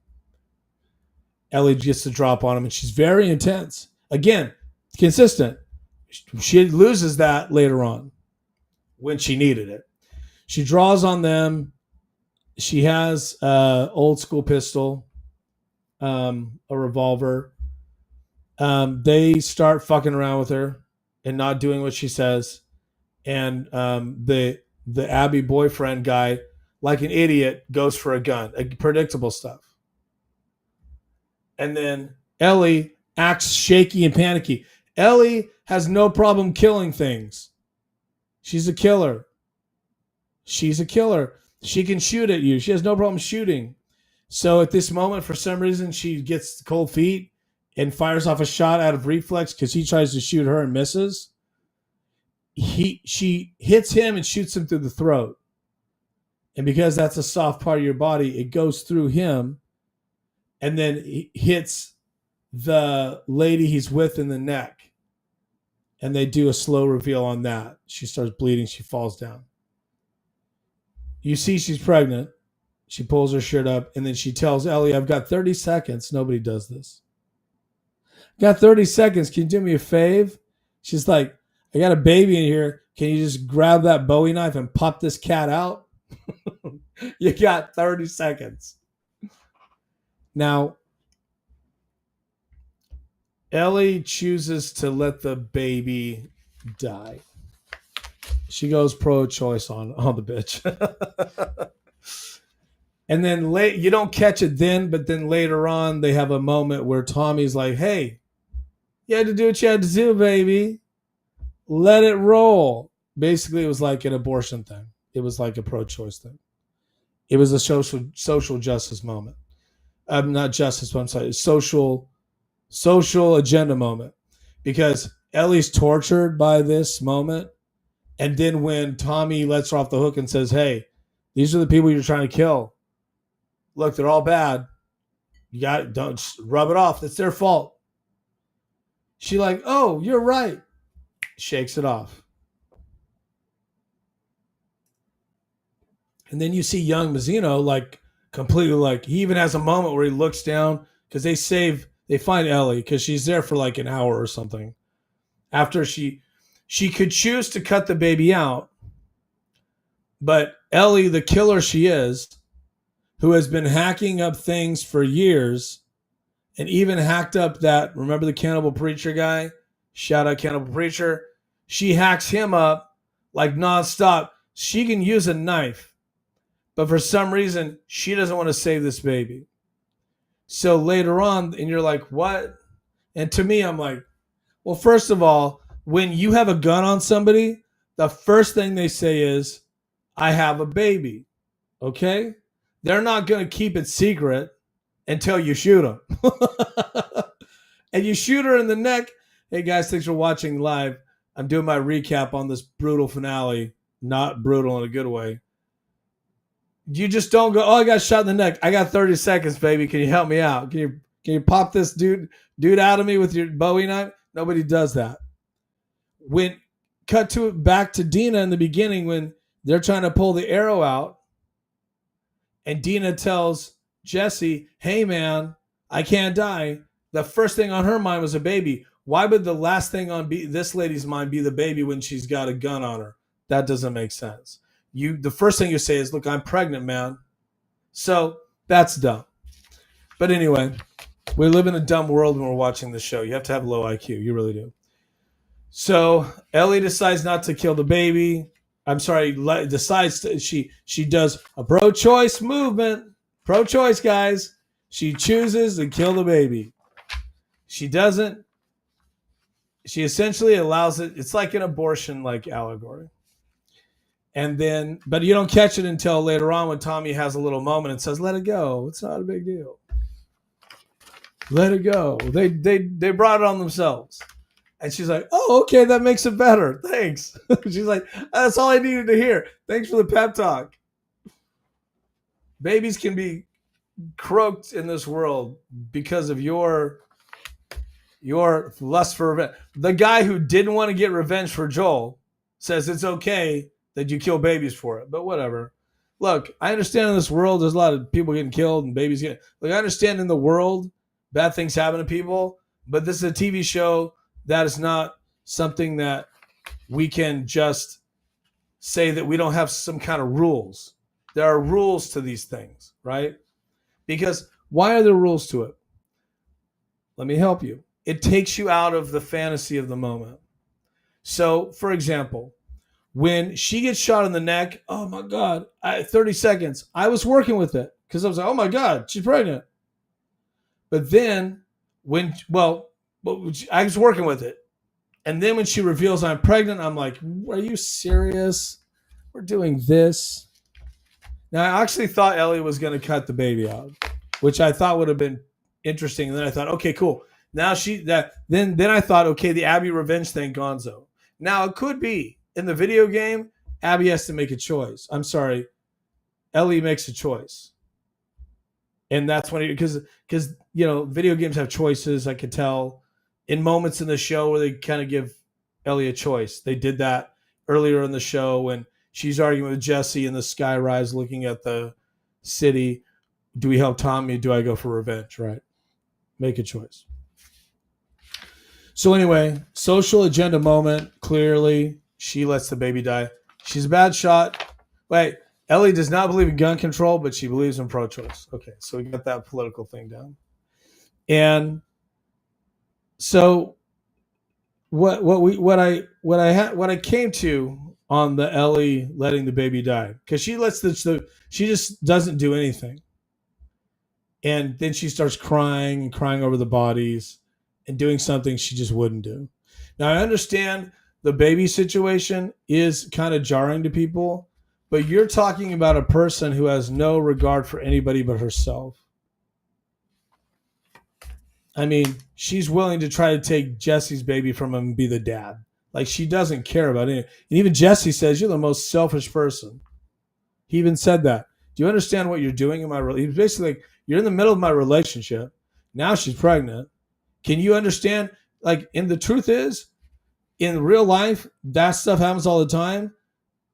Ellie gets the drop on him, and she's very intense. Again, consistent. She loses that later on when she needed it. She draws on them. She has an old school pistol, a revolver. They start fucking around with her and not doing what she says. And the Abby boyfriend guy, like an idiot, goes for a gun. Predictable stuff. And then Ellie acts shaky and panicky. Ellie has no problem killing things. She's a killer. She's a killer. She can shoot at you. She has no problem shooting. So at this moment, for some reason, she gets cold feet and fires off a shot out of reflex because he tries to shoot her and misses. She hits him and shoots him through the throat. And because that's a soft part of your body, it goes through him and then hits the lady he's with in the neck. And they do a slow reveal on that. She starts bleeding. She falls down. You see she's pregnant. She pulls her shirt up, and then she tells Ellie, I've got 30 seconds. Nobody does this. Got 30 seconds. Can you do me a fave? She's like, I got a baby in here. Can you just grab that Bowie knife and pop this cat out? You got 30 seconds. Now, Ellie chooses to let the baby die. She goes pro-choice on the bitch. And then you don't catch it then, but then later on, they have a moment where Tommy's like, hey, you had to do what you had to do, baby. Let it roll. Basically, it was like an abortion thing. It was like a pro-choice thing. It was a social justice moment. Not justice, but I'm sorry, social agenda moment. Because Ellie's tortured by this moment. And then when Tommy lets her off the hook and says, hey, these are the people you're trying to kill. Look, they're all bad. Don't rub it off. It's their fault. She like, oh, you're right. Shakes it off. And then you see young Mazzino like completely like, he even has a moment where he looks down because they find Ellie because she's there for like an hour or something. After she could choose to cut the baby out, but Ellie, the killer she is, who has been hacking up things for years and even hacked up that, remember the Cannibal Preacher guy? Shout out Cannibal Preacher. She hacks him up like nonstop. She can use a knife, but for some reason, she doesn't want to save this baby. So later on, and you're like, what? And to me, I'm like, well, first of all, when you have a gun on somebody, the first thing they say is, I have a baby. Okay? They're not going to keep it secret until you shoot them. And you shoot her in the neck. Hey, guys, thanks for watching live. I'm doing my recap on this brutal finale. Not brutal in a good way. You just don't go, oh, I got shot in the neck. I got 30 seconds, baby. Can you help me out? Can you pop this dude out of me with your Bowie knife? Nobody does that. When cut to it back to Dina in the beginning when they're trying to pull the arrow out, and Dina tells Jesse, hey, man, I can't die. The first thing on her mind was a baby. Why would the last thing on this lady's mind be the baby when she's got a gun on her? That doesn't make sense. The first thing you say is, look, I'm pregnant, man. So that's dumb. But anyway, we live in a dumb world when we're watching this show. You have to have low IQ. You really do. So Ellie decides not to kill the baby. I'm sorry, decides she does a pro-choice movement. Pro-choice, guys. She chooses to kill the baby. She doesn't. She essentially allows it. It's like an abortion like allegory. And then, but you don't catch it until later on when Tommy has a little moment and says, let it go. It's not a big deal. Let it go. They brought it on themselves. And she's like, oh, okay, that makes it better. Thanks. She's like, that's all I needed to hear. Thanks for the pep talk. Babies can be croaked in this world because of your Your lust for revenge. The guy who didn't want to get revenge for Joel says it's okay that you kill babies for it, but whatever. Look, I understand in this world there's a lot of people getting killed and babies getting. Like I understand in the world bad things happen to people, but this is a TV show. That is not something that we can just say that we don't have some kind of rules. There are rules to these things, right? Because why are there rules to it? Let me help you. It takes you out of the fantasy of the moment. So, for example, when she gets shot in the neck, oh my God, 30 seconds. I was working with it because I was like, oh my God, she's pregnant. But then I was working with it. And then when she reveals I'm pregnant, I'm like, are you serious? We're doing this. Now, I actually thought Ellie was going to cut the baby out, which I thought would have been interesting. And then I thought, okay, cool. Now then I thought, okay, the Abby revenge thing, gonzo. Now it could be in the video game, Abby has to make a choice. I'm sorry, Ellie makes a choice, and that's when because video games have choices. I could tell in moments in the show where they kind of give Ellie a choice. They did that earlier in the show when she's arguing with Jesse in the skyrise, looking at the city. Do we help Tommy? Do I go for revenge? Right, make a choice. So anyway, social agenda moment. Clearly, she lets the baby die. She's a bad shot. Wait, Ellie does not believe in gun control, but she believes in pro-choice. Okay, so we got that political thing down. And so what I came to on the Ellie letting the baby die, because she just doesn't do anything, and then she starts crying over the bodies and doing something she just wouldn't do. Now I understand the baby situation is kind of jarring to people, but you're talking about a person who has no regard for anybody but herself. I mean, she's willing to try to take Jesse's baby from him and be the dad. Like, she doesn't care about it. And even Jesse says, you're the most selfish person. He even said that. Do you understand what you're doing in my relationship? He's basically like, you're in the middle of my relationship. Now she's pregnant. Can you understand? Like, and the truth is, in real life, that stuff happens all the time.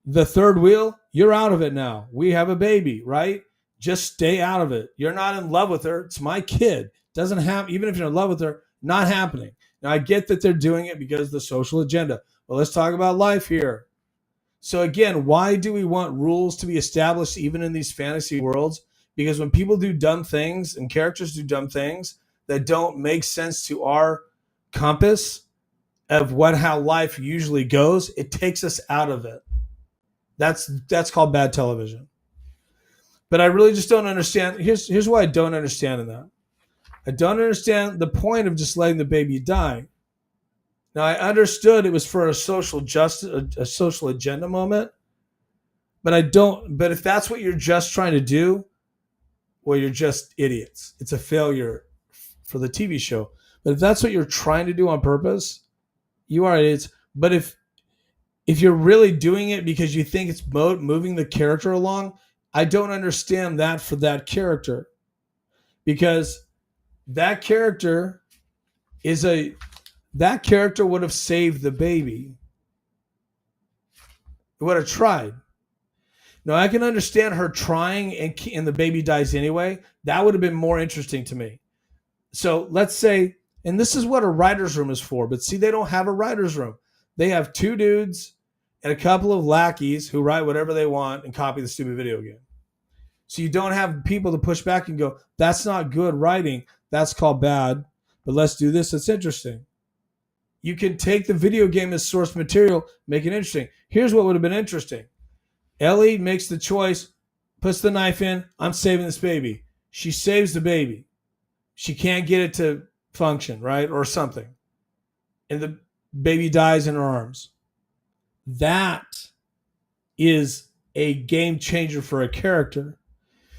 The third wheel, you're out of it now. We have a baby, right? Just stay out of it. You're not in love with her. It's my kid. Doesn't happen. Even if you're in love with her, not happening. Now, I get that they're doing it because of the social agenda. Well, let's talk about life here. So again, why do we want rules to be established even in these fantasy worlds? Because when people do dumb things and characters do dumb things that don't make sense to our compass of how life usually goes, it takes us out of it. That's called bad television. But I really just don't understand. Here's why I don't understand in that. I don't understand the point of just letting the baby die. Now, I understood it was for a social agenda moment, but I don't. But if that's what you're just trying to do, well, you're just idiots. It's a failure for the TV show. But if that's what you're trying to do on purpose, you are idiots. But if you're really doing it because you think it's moving the character along, I don't understand that for that character, because that character would have saved the baby. It would have tried. Now, I can understand her trying and the baby dies anyway. That would have been more interesting to me. So let's say, and this is what a writer's room is for, but see, they don't have a writer's room. They have two dudes and a couple of lackeys who write whatever they want and copy the stupid video game. So you don't have people to push back and go, that's not good writing. That's called bad. But let's do this. It's interesting. You can take the video game as source material, make it interesting. Here's what would have been interesting. Ellie makes the choice, puts the knife in. I'm saving this baby. She saves the baby. She can't get it to function, right? Or something. And the baby dies in her arms. That is a game changer for a character.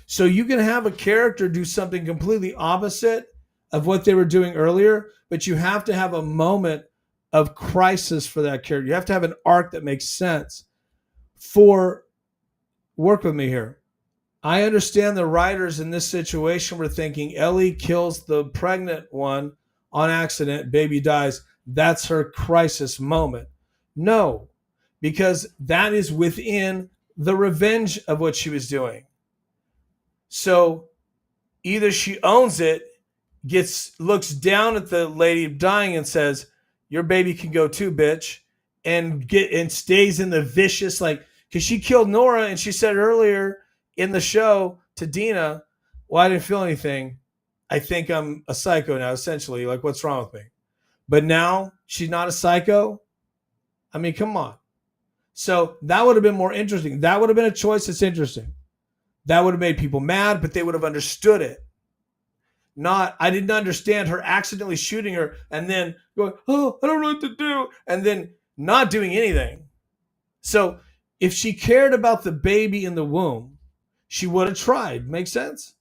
So you can have a character do something completely opposite of what they were doing earlier, but you have to have a moment of crisis for that character. You have to have an arc that makes sense. Work with me here. I understand the writers in this situation were thinking Ellie kills the pregnant one on accident, baby dies. That's her crisis moment. No, because that is within the revenge of what she was doing. So either she owns it, looks down at the lady dying and says, "Your baby can go too, bitch," and stays in the vicious, like, because she killed Nora and she said earlier in the show to Dina, "Well, I didn't feel anything. I think I'm a psycho now, essentially. Like, what's wrong with me?" But now she's not a psycho. I mean, come on. So that would have been more interesting. That would have been a choice that's interesting. That would have made people mad, but they would have understood it. Not, I didn't understand her accidentally shooting her and then going, "Oh, I don't know what to do," and then not doing anything. So if she cared about the baby in the womb, she would have tried. Makes sense?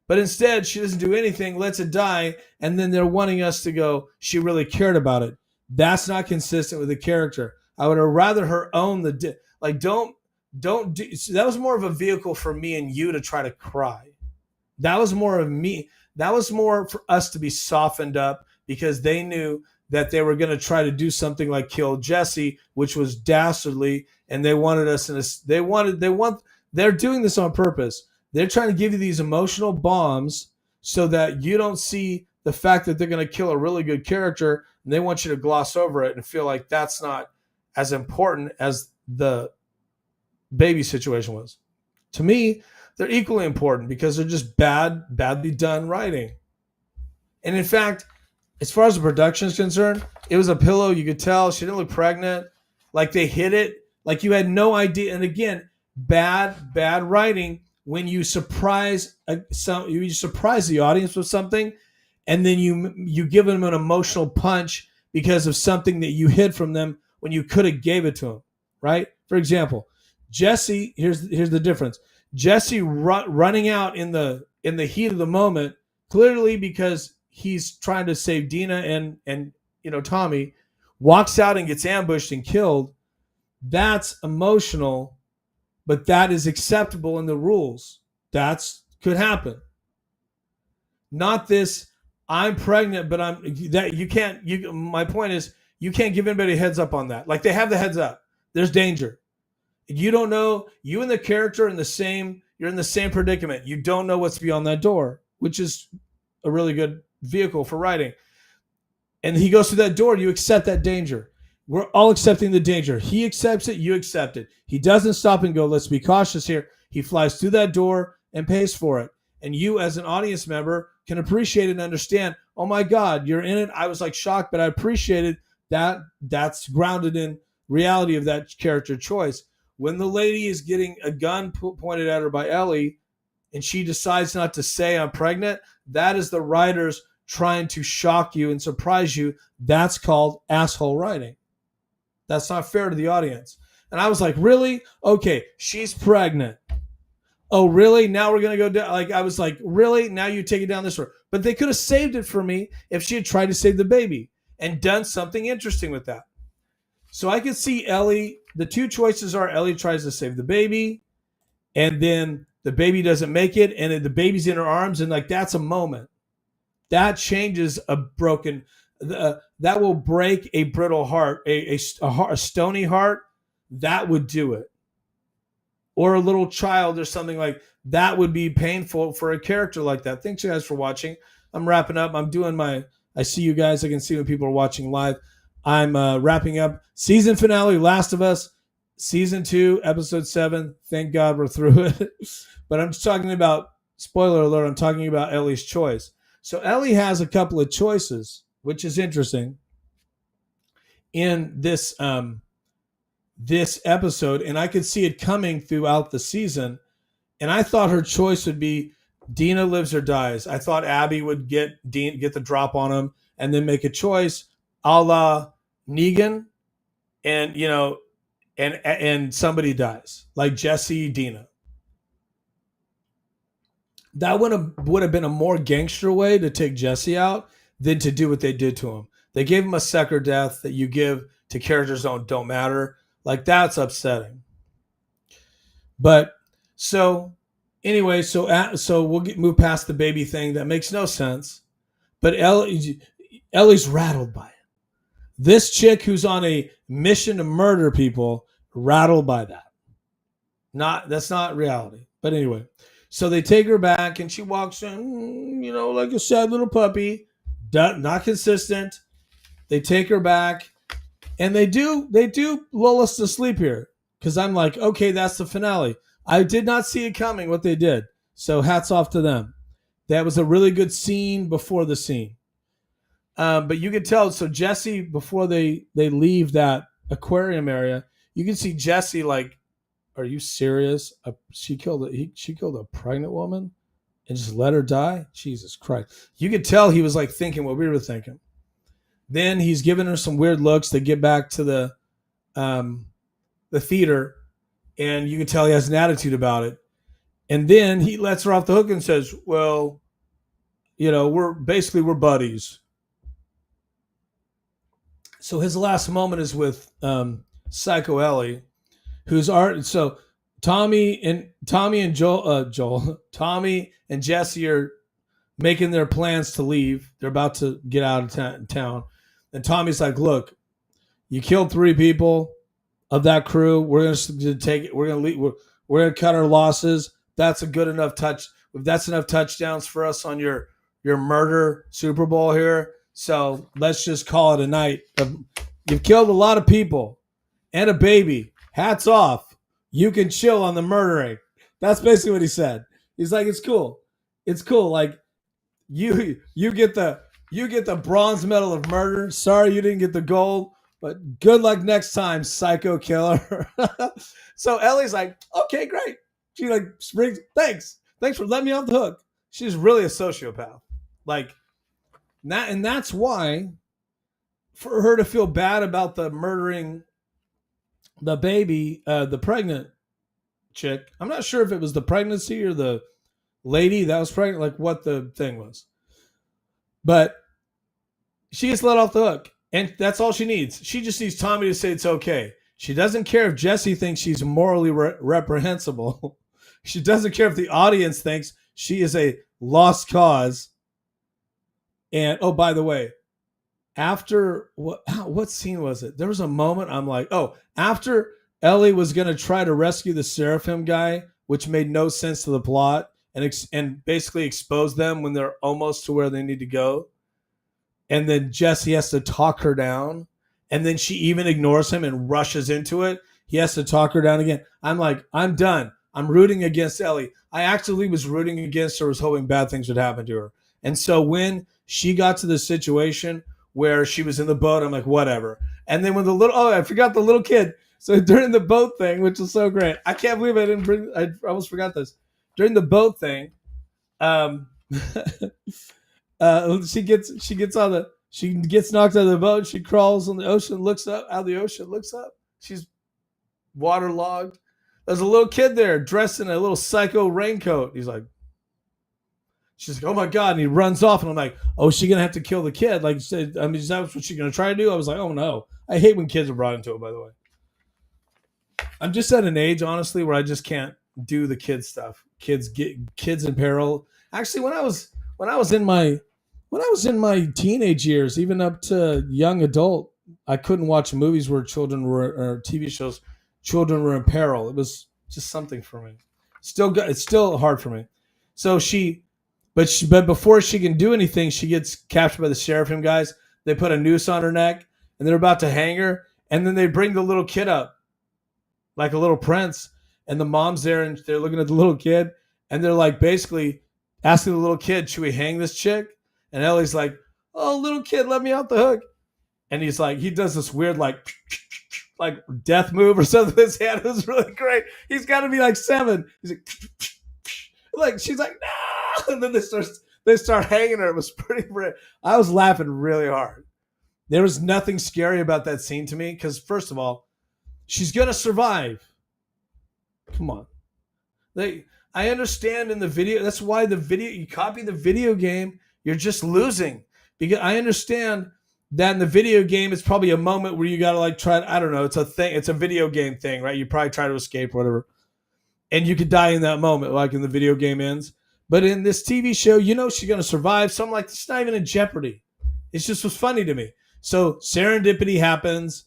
But instead, she doesn't do anything, lets it die, and then they're wanting us to go, she really cared about it. That's not consistent with the character. I would have rather her own like, don't do. So that was more of a vehicle for me and you to try to cry. That was more of me. That was more for us to be softened up because they knew that they were going to try to do something like kill Jesse, which was dastardly, and they wanted us in a. They're doing this on purpose. They're trying to give you these emotional bombs so that you don't see the fact that they're going to kill a really good character, and they want you to gloss over it and feel like that's not as important as the baby situation was. To me, they're equally important because they're just badly done writing. And in fact, as far as the production is concerned, it was a pillow. You could tell she didn't look pregnant. Like they hit it, like you had no idea. And again, bad writing when you surprise you surprise the audience with something, and then you give them an emotional punch because of something that you hid from them when you could have gave it to them, right? For example, Jesse. Here's the difference. Jesse running out in the heat of the moment, clearly because he's trying to save Dina and Tommy, walks out and gets ambushed and killed. That's emotional, but that is acceptable in the rules. That's could happen. Not this, I'm pregnant, but you can't. My point is, you can't give anybody a heads up on that. Like they have the heads up. There's danger. You don't know, you and the character you're in the same predicament. You don't know what's beyond that door, which is a really good vehicle for writing. And he goes through that door, you accept that danger. We're all accepting the danger. He accepts it, you accept it. He doesn't stop and go, let's be cautious here. He flies through that door and pays for it. And you as an audience member can appreciate and understand, oh my God, you're in it. I was like shocked, but I appreciated that. That's grounded in reality of that character choice. When the lady is getting a gun pointed at her by Ellie and she decides not to say I'm pregnant, that is the writers trying to shock you and surprise you. That's called asshole writing. That's not fair to the audience. And I was like, really? Okay, she's pregnant. Oh, really? Now we're going to go down. Like, I was like, really? Now you take it down this road. But they could have saved it for me if she had tried to save the baby and done something interesting with that. So I could see Ellie. The two choices are Ellie tries to save the baby, and then the baby doesn't make it, and the baby's in her arms, and like that's a moment. That changes a broken. That will break a brittle heart, a stony heart. That would do it. Or a little child or something like that would be painful for a character like that. Thanks, you guys, for watching. I'm wrapping up. I see you guys. I can see when people are watching live. I'm wrapping up season finale, Last of Us, season 2, episode 7. Thank God we're through it. But I'm just talking about, spoiler alert, I'm talking about Ellie's choice. So Ellie has a couple of choices, which is interesting in this this episode, and I could see it coming throughout the season. And I thought her choice would be Dina lives or dies. I thought Abby would get the drop on him and then make a choice a la Negan, and and somebody dies like Jesse, Dina. That would have been a more gangster way to take Jesse out than to do what they did to him. They gave him a sucker death that you give to characters that don't matter. Like that's upsetting. But so anyway, so we'll move past the baby thing that makes no sense. But Ellie's rattled by it. This chick who's on a mission to murder people, rattled by that. That's not reality. But anyway, so they take her back and she walks in, like a sad little puppy, not consistent. They take her back and they do lull us to sleep here because I'm like, okay, that's the finale. I did not see it coming what they did. So hats off to them. That was a really good scene before the scene. But you can tell, so Jesse, before they leave that aquarium area, you can see Jesse like, are you serious? She killed a pregnant woman and just let her die? Jesus Christ. You could tell he was like thinking what we were thinking. Then he's giving her some weird looks. They get back to the theater, and you can tell he has an attitude about it. And then he lets her off the hook and says, well, we're buddies. So his last moment is with Psycho Ellie, who's art. So Tommy and Jesse are making their plans to leave. They're about to get out of town. And Tommy's like, look, you killed 3 people of that crew. We're going to take it. We're going to leave. We're going to cut our losses. That's a good enough touch. That's enough touchdowns for us on your murder Super Bowl here. So let's just call it a night. You've killed a lot of people and a baby. Hats off. You can chill on the murdering. That's basically what he said. He's like, it's cool. It's cool. Like you get the bronze medal of murder. Sorry you didn't get the gold, but good luck next time, psycho killer. So Ellie's like, okay, great. She like springs. Thanks for letting me off the hook. She's really a sociopath. Like that, and that's why for her to feel bad about the murdering the baby, the pregnant chick. I'm not sure if it was the pregnancy or the lady that was pregnant, like what the thing was. But she gets let off the hook, and that's all she needs. She just needs Tommy to say it's okay. She doesn't care if Jesse thinks she's morally reprehensible. She doesn't care if the audience thinks she is a lost cause. And, oh, by the way, after what scene was it? There was a moment I'm like, after Ellie was going to try to rescue the Seraphim guy, which made no sense to the plot, and basically expose them when they're almost to where they need to go. And then Jesse has to talk her down. And then she even ignores him and rushes into it. He has to talk her down again. I'm like, I'm done. I'm rooting against Ellie. I actually was rooting against her, was hoping bad things would happen to her. And so when she got to the situation where she was in the boat, I'm like, whatever. And then when I forgot the little kid. So during the boat thing, which was so great, I can't believe I almost forgot this. During the boat thing, she gets knocked out of the boat. She crawls on the ocean, looks up out of the ocean, looks up. She's waterlogged. There's a little kid there dressed in a little psycho raincoat. She's like, oh my God. And he runs off. And I'm like, oh, is she going to have to kill the kid? Like, is that what she's going to try to do? I was like, oh no. I hate when kids are brought into it, by the way. I'm just at an age, honestly, where I just can't do the kid stuff. Kids in peril. Actually, when I was in my teenage years, even up to young adult, I couldn't watch movies where or TV shows, children were in peril. It was just something for me. It's still hard for me. So but before she can do anything, she gets captured by the Seraphim guys. They put a noose on her neck, and they're about to hang her. And then they bring the little kid up, like a little prince. And the mom's there, and they're looking at the little kid, and they're like basically asking the little kid, should we hang this chick? And Ellie's like, oh, little kid, let me out the hook. And he's like, he does this weird like death move or something with his hand. It was really great. He's got to be like 7. He's like she's like, no. And then they start hanging her. It was pretty rare. I was laughing really hard. There was nothing scary about that scene to me because, first of all, she's going to survive. Come on. I understand in the video. That's why you copy the video game, you're just losing. Because I understand that in the video game, it's probably a moment where you got to like try. I don't know. It's a thing. It's a video game thing, right? You probably try to escape or whatever. And you could die in that moment, like in the video game ends. But in this TV show, she's going to survive. So I'm like, it's not even in jeopardy. It just was funny to me. So serendipity happens,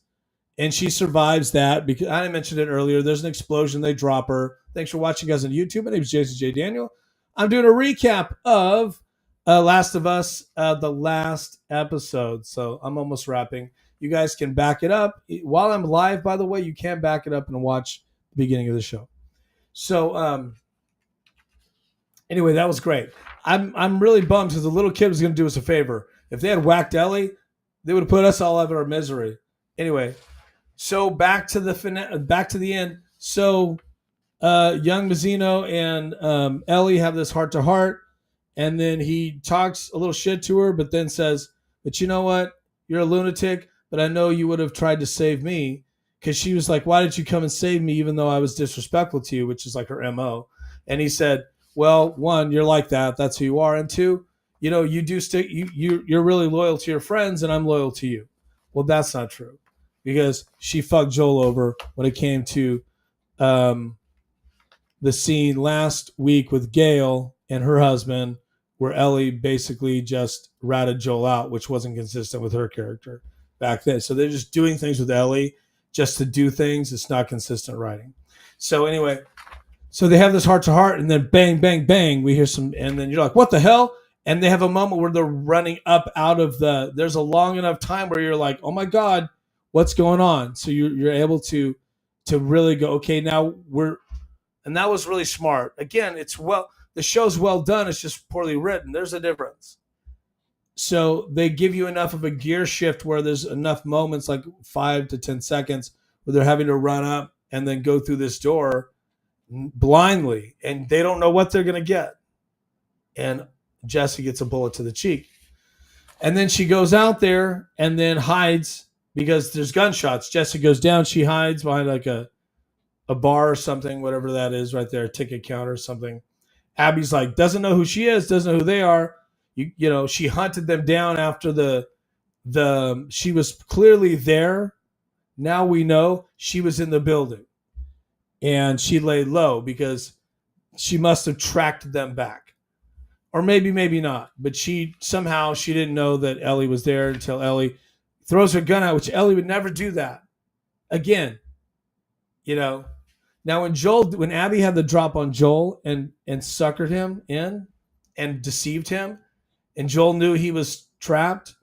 and she survives that because I mentioned it earlier. There's an explosion. They drop her. Thanks for watching, guys, on YouTube. My name is Jason J. Daniel. I'm doing a recap of Last of Us, the last episode. So I'm almost wrapping. You guys can back it up. While I'm live, by the way, you can back it up and watch the beginning of the show. So anyway, that was great. I'm really bummed because the little kid was going to do us a favor. If they had whacked Ellie, they would have put us all out of our misery. Anyway, so back to the end. So young Mazzino and Ellie have this heart to heart, and then he talks a little shit to her, but then says, "But you know what? You're a lunatic, but I know you would have tried to save me." Because she was like, "Why did you come and save me even though I was disrespectful to you?" Which is like her MO. And he said, "Well, one, you're like that. That's who you are. And two, you do stick. You're really loyal to your friends, and I'm loyal to you." Well, that's not true, because she fucked Joel over when it came to the scene last week with Gail and her husband, where Ellie basically just ratted Joel out, which wasn't consistent with her character back then. So they're just doing things with Ellie just to do things. It's not consistent writing. So anyway, so they have this heart to heart, and then bang, bang, bang, we hear some, and then you're like, what the hell? And they have a moment where they're running up out of there's a long enough time where you're like, oh my God, what's going on? So you're able to really go, okay, now and that was really smart. Again, the show's well done. It's just poorly written. There's a difference. So they give you enough of a gear shift where there's enough moments, like 5 to 10 seconds, where they're having to run up and then go through this door blindly, and they don't know what they're going to get. And Jesse gets a bullet to the cheek. And then she goes out there and then hides because there's gunshots. Jesse goes down. She hides behind like a bar or something, whatever that is right there, a ticket counter or something. Abby's like, doesn't know who she is, doesn't know who they are. She hunted them down after she was clearly there. Now we know she was in the building. And she laid low because she must have tracked them back. Or maybe not. But she didn't know that Ellie was there until Ellie throws her gun out, which Ellie would never do that. Again, Now when Abby had the drop on Joel and suckered him in and deceived him, and Joel knew he was trapped,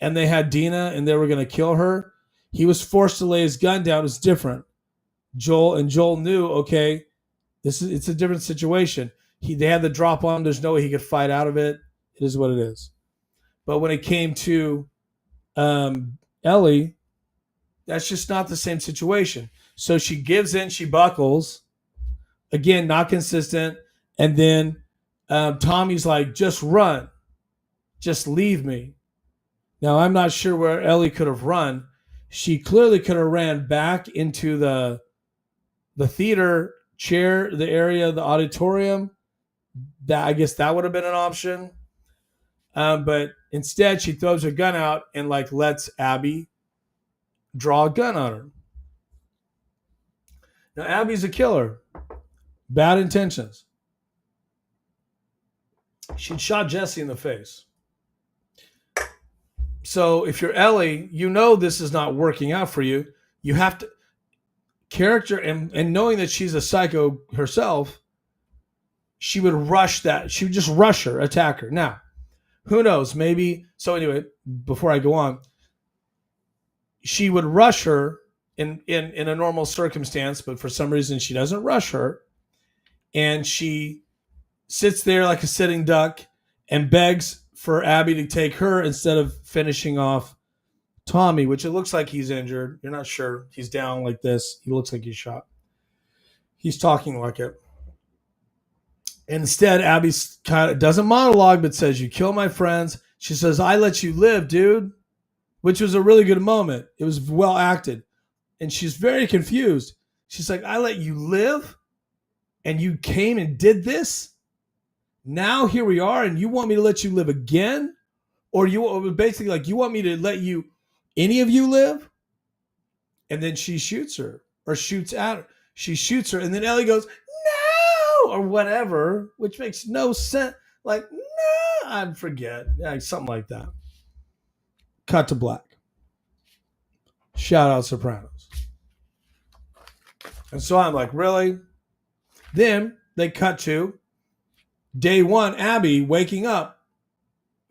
and they had Dina and they were going to kill her, he was forced to lay his gun down. It's different. Joel knew, okay, it's a different situation. They had the drop on him. There's no way he could fight out of it. It is what it is. But when it came to Ellie, that's just not the same situation. So she gives in, she buckles. Again, not consistent. And then Tommy's like, just run. Just leave me. Now, I'm not sure where Ellie could have run. She clearly could have ran back into the theater chair, the area, the auditorium. I guess that would have been an option. But instead, she throws her gun out and lets Abby draw a gun on her. Now, Abby's a killer. Bad intentions. She'd shot Jesse in the face. So if you're Ellie, this is not working out for you. You have to character and knowing that she's a psycho herself, she would rush that. She would just rush her, attack her. Now, who knows? Maybe. So anyway, before I go on, she would rush her in a normal circumstance, but for some reason she doesn't rush her. And she sits there like a sitting duck and begs for Abby to take her instead of finishing off Tommy, which it looks like he's injured. You're not sure. He's down like this. He looks like he's shot. He's talking like it. Instead, Abby kind of doesn't monologue, but says, "You kill my friends." She says, "I let you live, dude," which was a really good moment. It was well acted. And she's very confused. She's like, "I let you live? And you came and did this? Now here we are, and you want me to let you live again? Or you want me to let any of you live?" And then she shoots her, or shoots at her. She shoots her, and then Ellie goes, "No!" or whatever, which makes no sense. Like, no, I forget. Yeah, something like that. cut to black. Shout out Sopranos. And so I'm like, really? Then they cut to day one, Abby waking up.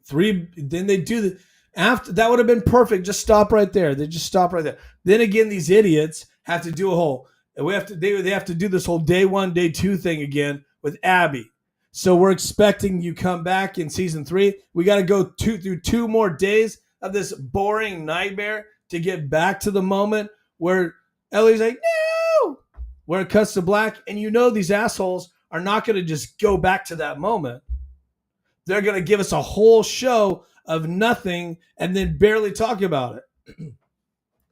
Then they do the after that would have been perfect. Just stop right there. They just stop right there. Then again, these idiots have to do a whole. They have to do this whole day one, day two thing again with Abby. So we're expecting you come back in season 3. We got to go through 2 more days of this boring nightmare to get back to the moment where Ellie's like, no, where it cuts to black. And you know these assholes are not going to just go back to that moment. They're going to give us a whole show of nothing and then barely talk about it.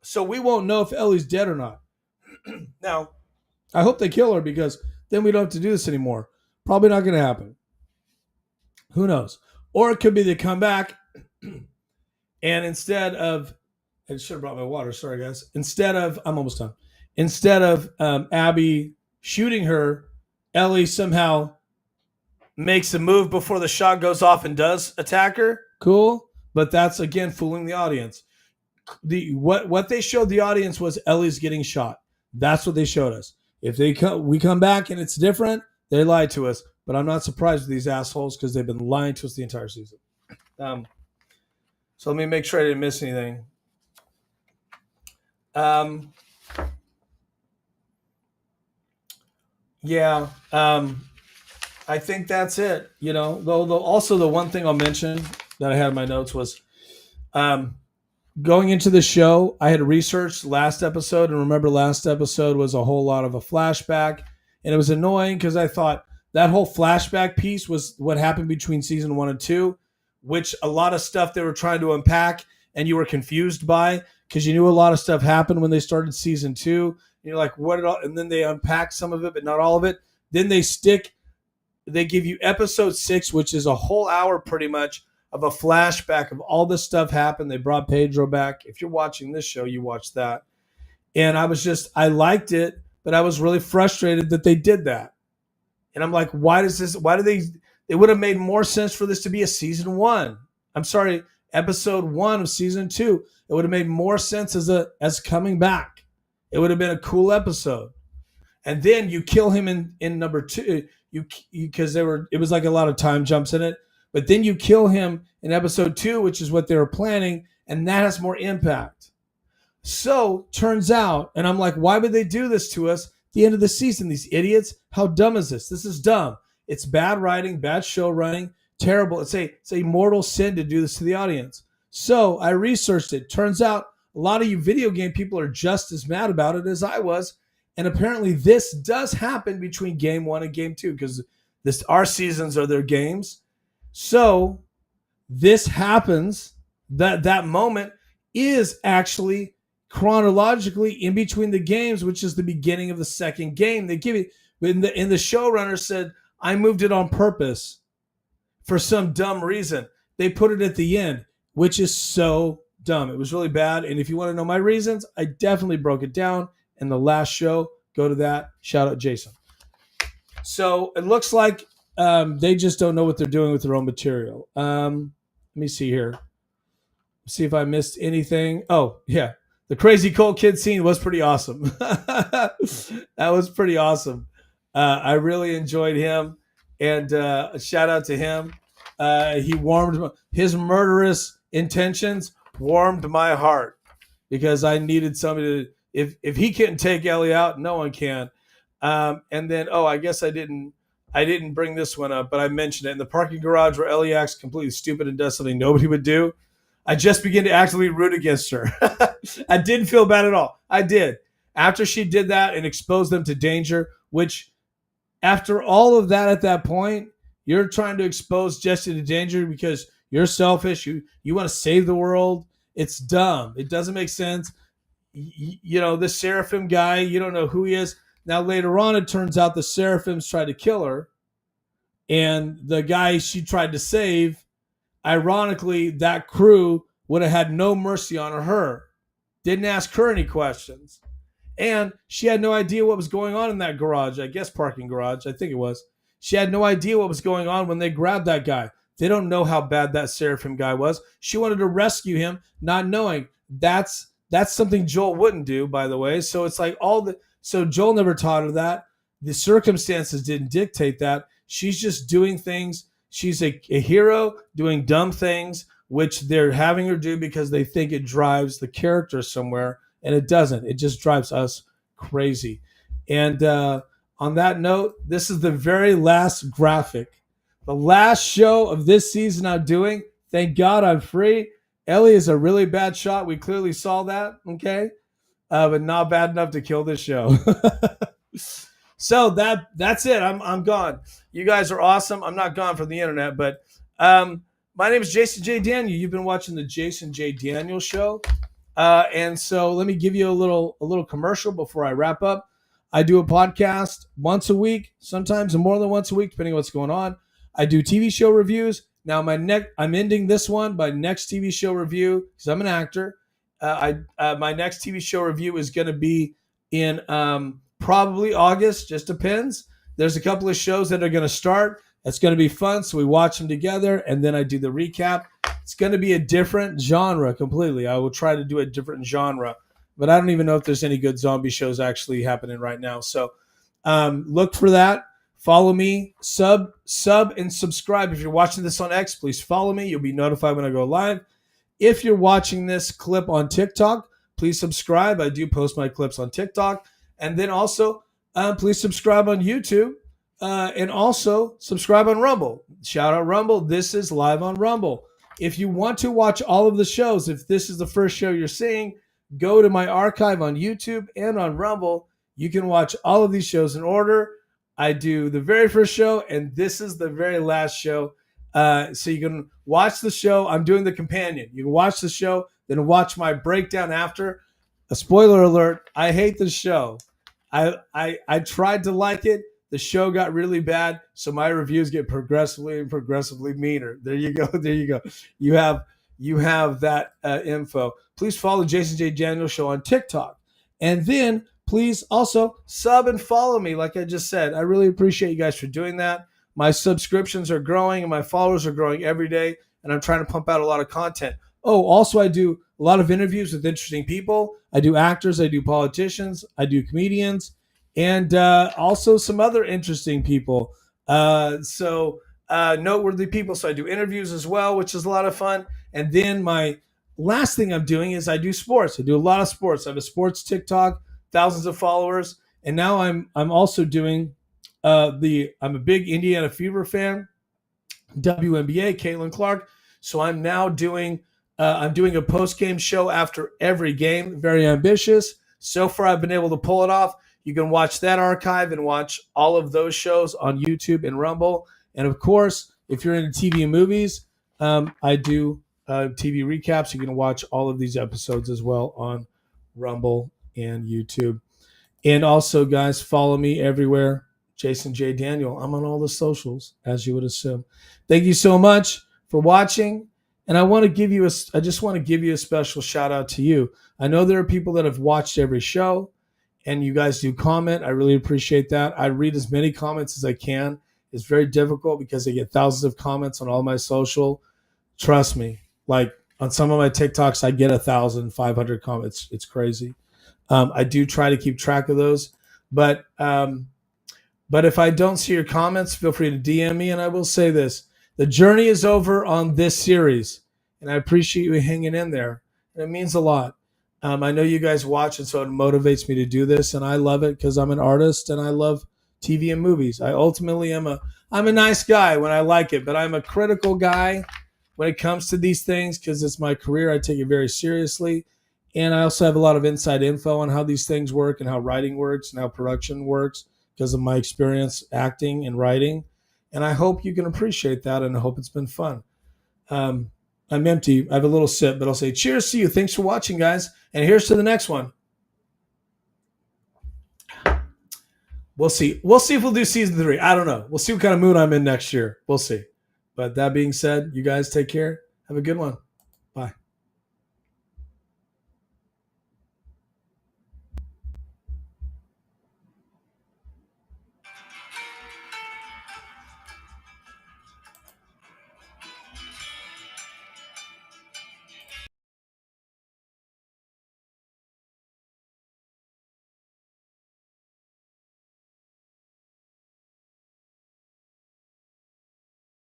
So we won't know if Ellie's dead or not. Now, I hope they kill her because then we don't have to do this anymore. Probably not going to happen. Who knows? Or it could be they come back and instead of, I should have brought my water. Sorry, guys. I'm almost done. Instead of Abby shooting her, Ellie somehow makes a move before the shot goes off and does attack her. Cool. But that's, again, fooling the audience. What they showed the audience was Ellie's getting shot. That's what they showed us. If we come back and it's different, they lied to us. But I'm not surprised with these assholes because they've been lying to us the entire season. So let me make sure I didn't miss anything. I think that's it. You know, though also the one thing I'll mention that I had in my notes was going into the show, I had researched last episode, and remember last episode was a whole lot of a flashback, and it was annoying because I thought that whole flashback piece was what happened between season 1 and 2, which a lot of stuff they were trying to unpack and you were confused by because you knew a lot of stuff happened when they started season 2. And you're like, what did all? And then they unpack some of it, but not all of it. Then they give you episode 6, which is a whole hour pretty much of a flashback of all this stuff happened. They brought Pedro back. If you're watching this show, you watch that. And I liked it, but I was really frustrated that they did that. And I'm like, it would have made more sense for this to be a season 1. I'm sorry, episode 1 of season 2. It would have made more sense as coming back. It would have been a cool episode. And then you kill him in number 2, because it was like a lot of time jumps in it. But then you kill him in episode 2, which is what they were planning, and that has more impact. So turns out, and I'm like, why would they do this to us at the end of the season? These idiots, how dumb is this? This is dumb. It's bad writing, bad show running, terrible. It's a mortal sin to do this to the audience. So I researched it. Turns out a lot of you video game people are just as mad about it as I was. And apparently this does happen between game 1 and game 2 because our seasons are their games. So this happens, that moment is actually chronologically in between the games, which is the beginning of the second game. They give it, and the showrunner said, I moved it on purpose for some dumb reason. They put it at the end, which is so dumb. It was really bad. And if you want to know my reasons, I definitely broke it down in the last show. Go to that. Shout out Jason. So it looks like they just don't know what they're doing with their own material. Let me see here. See if I missed anything. Oh, yeah. The Crazy Cool Kid scene was pretty awesome. That was pretty awesome. I really enjoyed him. And a shout out to him. His murderous intentions warmed my heart because I needed somebody to, if he couldn't take Ellie out, no one can. And then, I guess I didn't bring this one up, but I mentioned it in the parking garage where Ellie acts completely stupid and does something nobody would do. I just began to actively root against her. I didn't feel bad at all. I did. After she did that and exposed them to danger, which after all of that at that point, you're trying to expose Jesse to danger because you're selfish. You want to save the world. It's dumb. It doesn't make sense. This Seraphim guy, you don't know who he is. Now, later on, it turns out the Seraphims tried to kill her. And the guy she tried to save, ironically, that crew would have had no mercy on her. Didn't ask her any questions. And she had no idea what was going on in that garage. I guess parking garage. I think it was. She had no idea what was going on when they grabbed that guy. They don't know how bad that Seraphim guy was. She wanted to rescue him, not knowing that's something Joel wouldn't do, by the way. So it's like so Joel never taught her that. The circumstances didn't dictate that. She's just doing things. She's a hero doing dumb things, which they're having her do because they think it drives the character somewhere, and it doesn't. It just drives us crazy. And on that note, this is the very last graphic. The last show of this season I'm doing. Thank God I'm free. Ellie is a really bad shot. We clearly saw that, okay? But not bad enough to kill this show. So that's it. I'm gone. You guys are awesome. I'm not gone from the internet, but my name is Jason J. Daniel. You've been watching the Jason J. Daniel Show. And so let me give you a little commercial before I wrap up. I do a podcast once a week, sometimes more than once a week, depending on what's going on. I do TV show reviews. Now I'm ending this one by next TV show review because I'm an actor. My next TV show review is going to be in probably August. Just depends. There's a couple of shows that are going to start. It's going to be fun, so we watch them together, and then I do the recap. It's going to be a different genre completely. I will try to do a different genre, but I don't even know if there's any good zombie shows actually happening right now. So look for that. Follow me, sub, and subscribe. If you're watching this on X, please follow me. You'll be notified when I go live. If you're watching this clip on TikTok, please subscribe. I do post my clips on TikTok. And then also, please subscribe on YouTube. And also, subscribe on Rumble. Shout out Rumble. This is live on Rumble. If you want to watch all of the shows, if this is the first show you're seeing, go to my archive on YouTube and on Rumble. You can watch all of these shows in order. I do the very first show, and this is the very last show. So you can watch the show. I'm doing the companion. You can watch the show, then watch my breakdown after. A spoiler alert, I hate the show. I tried to like it. The show got really bad, so my reviews get progressively meaner. There you go. There you go. You have that info. Please follow Jason J. Daniel Show on TikTok. And then please also sub and follow me, like I just said. I really appreciate you guys for doing that. My subscriptions are growing and my followers are growing every day, and I'm trying to pump out a lot of content. Oh, also I do a lot of interviews with interesting people. I do actors, I do politicians, I do comedians, and also some other interesting people. Noteworthy people. So I do interviews as well, which is a lot of fun. And then my last thing I'm doing is I do sports. I do a lot of sports. I have a sports TikTok, thousands of followers, and now I'm also doing I'm a big Indiana Fever fan, WNBA, Caitlin Clark. So I'm now doing a post-game show after every game. Very ambitious. So far, I've been able to pull it off. You can watch that archive and watch all of those shows on YouTube and Rumble. And of course, if you're into TV and movies, I do TV recaps. You can watch all of these episodes as well on Rumble and YouTube. And also, guys, follow me everywhere. Jason J. Daniel. I'm on all the socials, as you would assume. Thank you so much for watching. And I just want to give you a special shout out to you. I know there are people that have watched every show, and you guys do comment. I really appreciate that. I read as many comments as I can. It's very difficult because I get thousands of comments on all my social. Trust me, like on some of my TikToks, I get 1,500 comments. It's crazy. I do try to keep track of those, but if I don't see your comments, feel free to DM me. And I will say this: the journey is over on this series, and I appreciate you hanging in there. And it means a lot. I know you guys watch, and so it motivates me to do this, and I love it because I'm an artist and I love TV and movies. I ultimately I'm a nice guy when I like it, but I'm a critical guy when it comes to these things because it's my career. I take it very seriously, and I also have a lot of inside info on how these things work and how writing works and how production works because of my experience acting and writing. And I hope you can appreciate that, and I hope it's been fun. I'm empty. I have a little sip, but I'll say cheers to you. Thanks for watching, guys. And here's to the next one. We'll see. We'll see if we'll do season 3. I don't know. We'll see what kind of mood I'm in next year. We'll see. But that being said, you guys take care. Have a good one.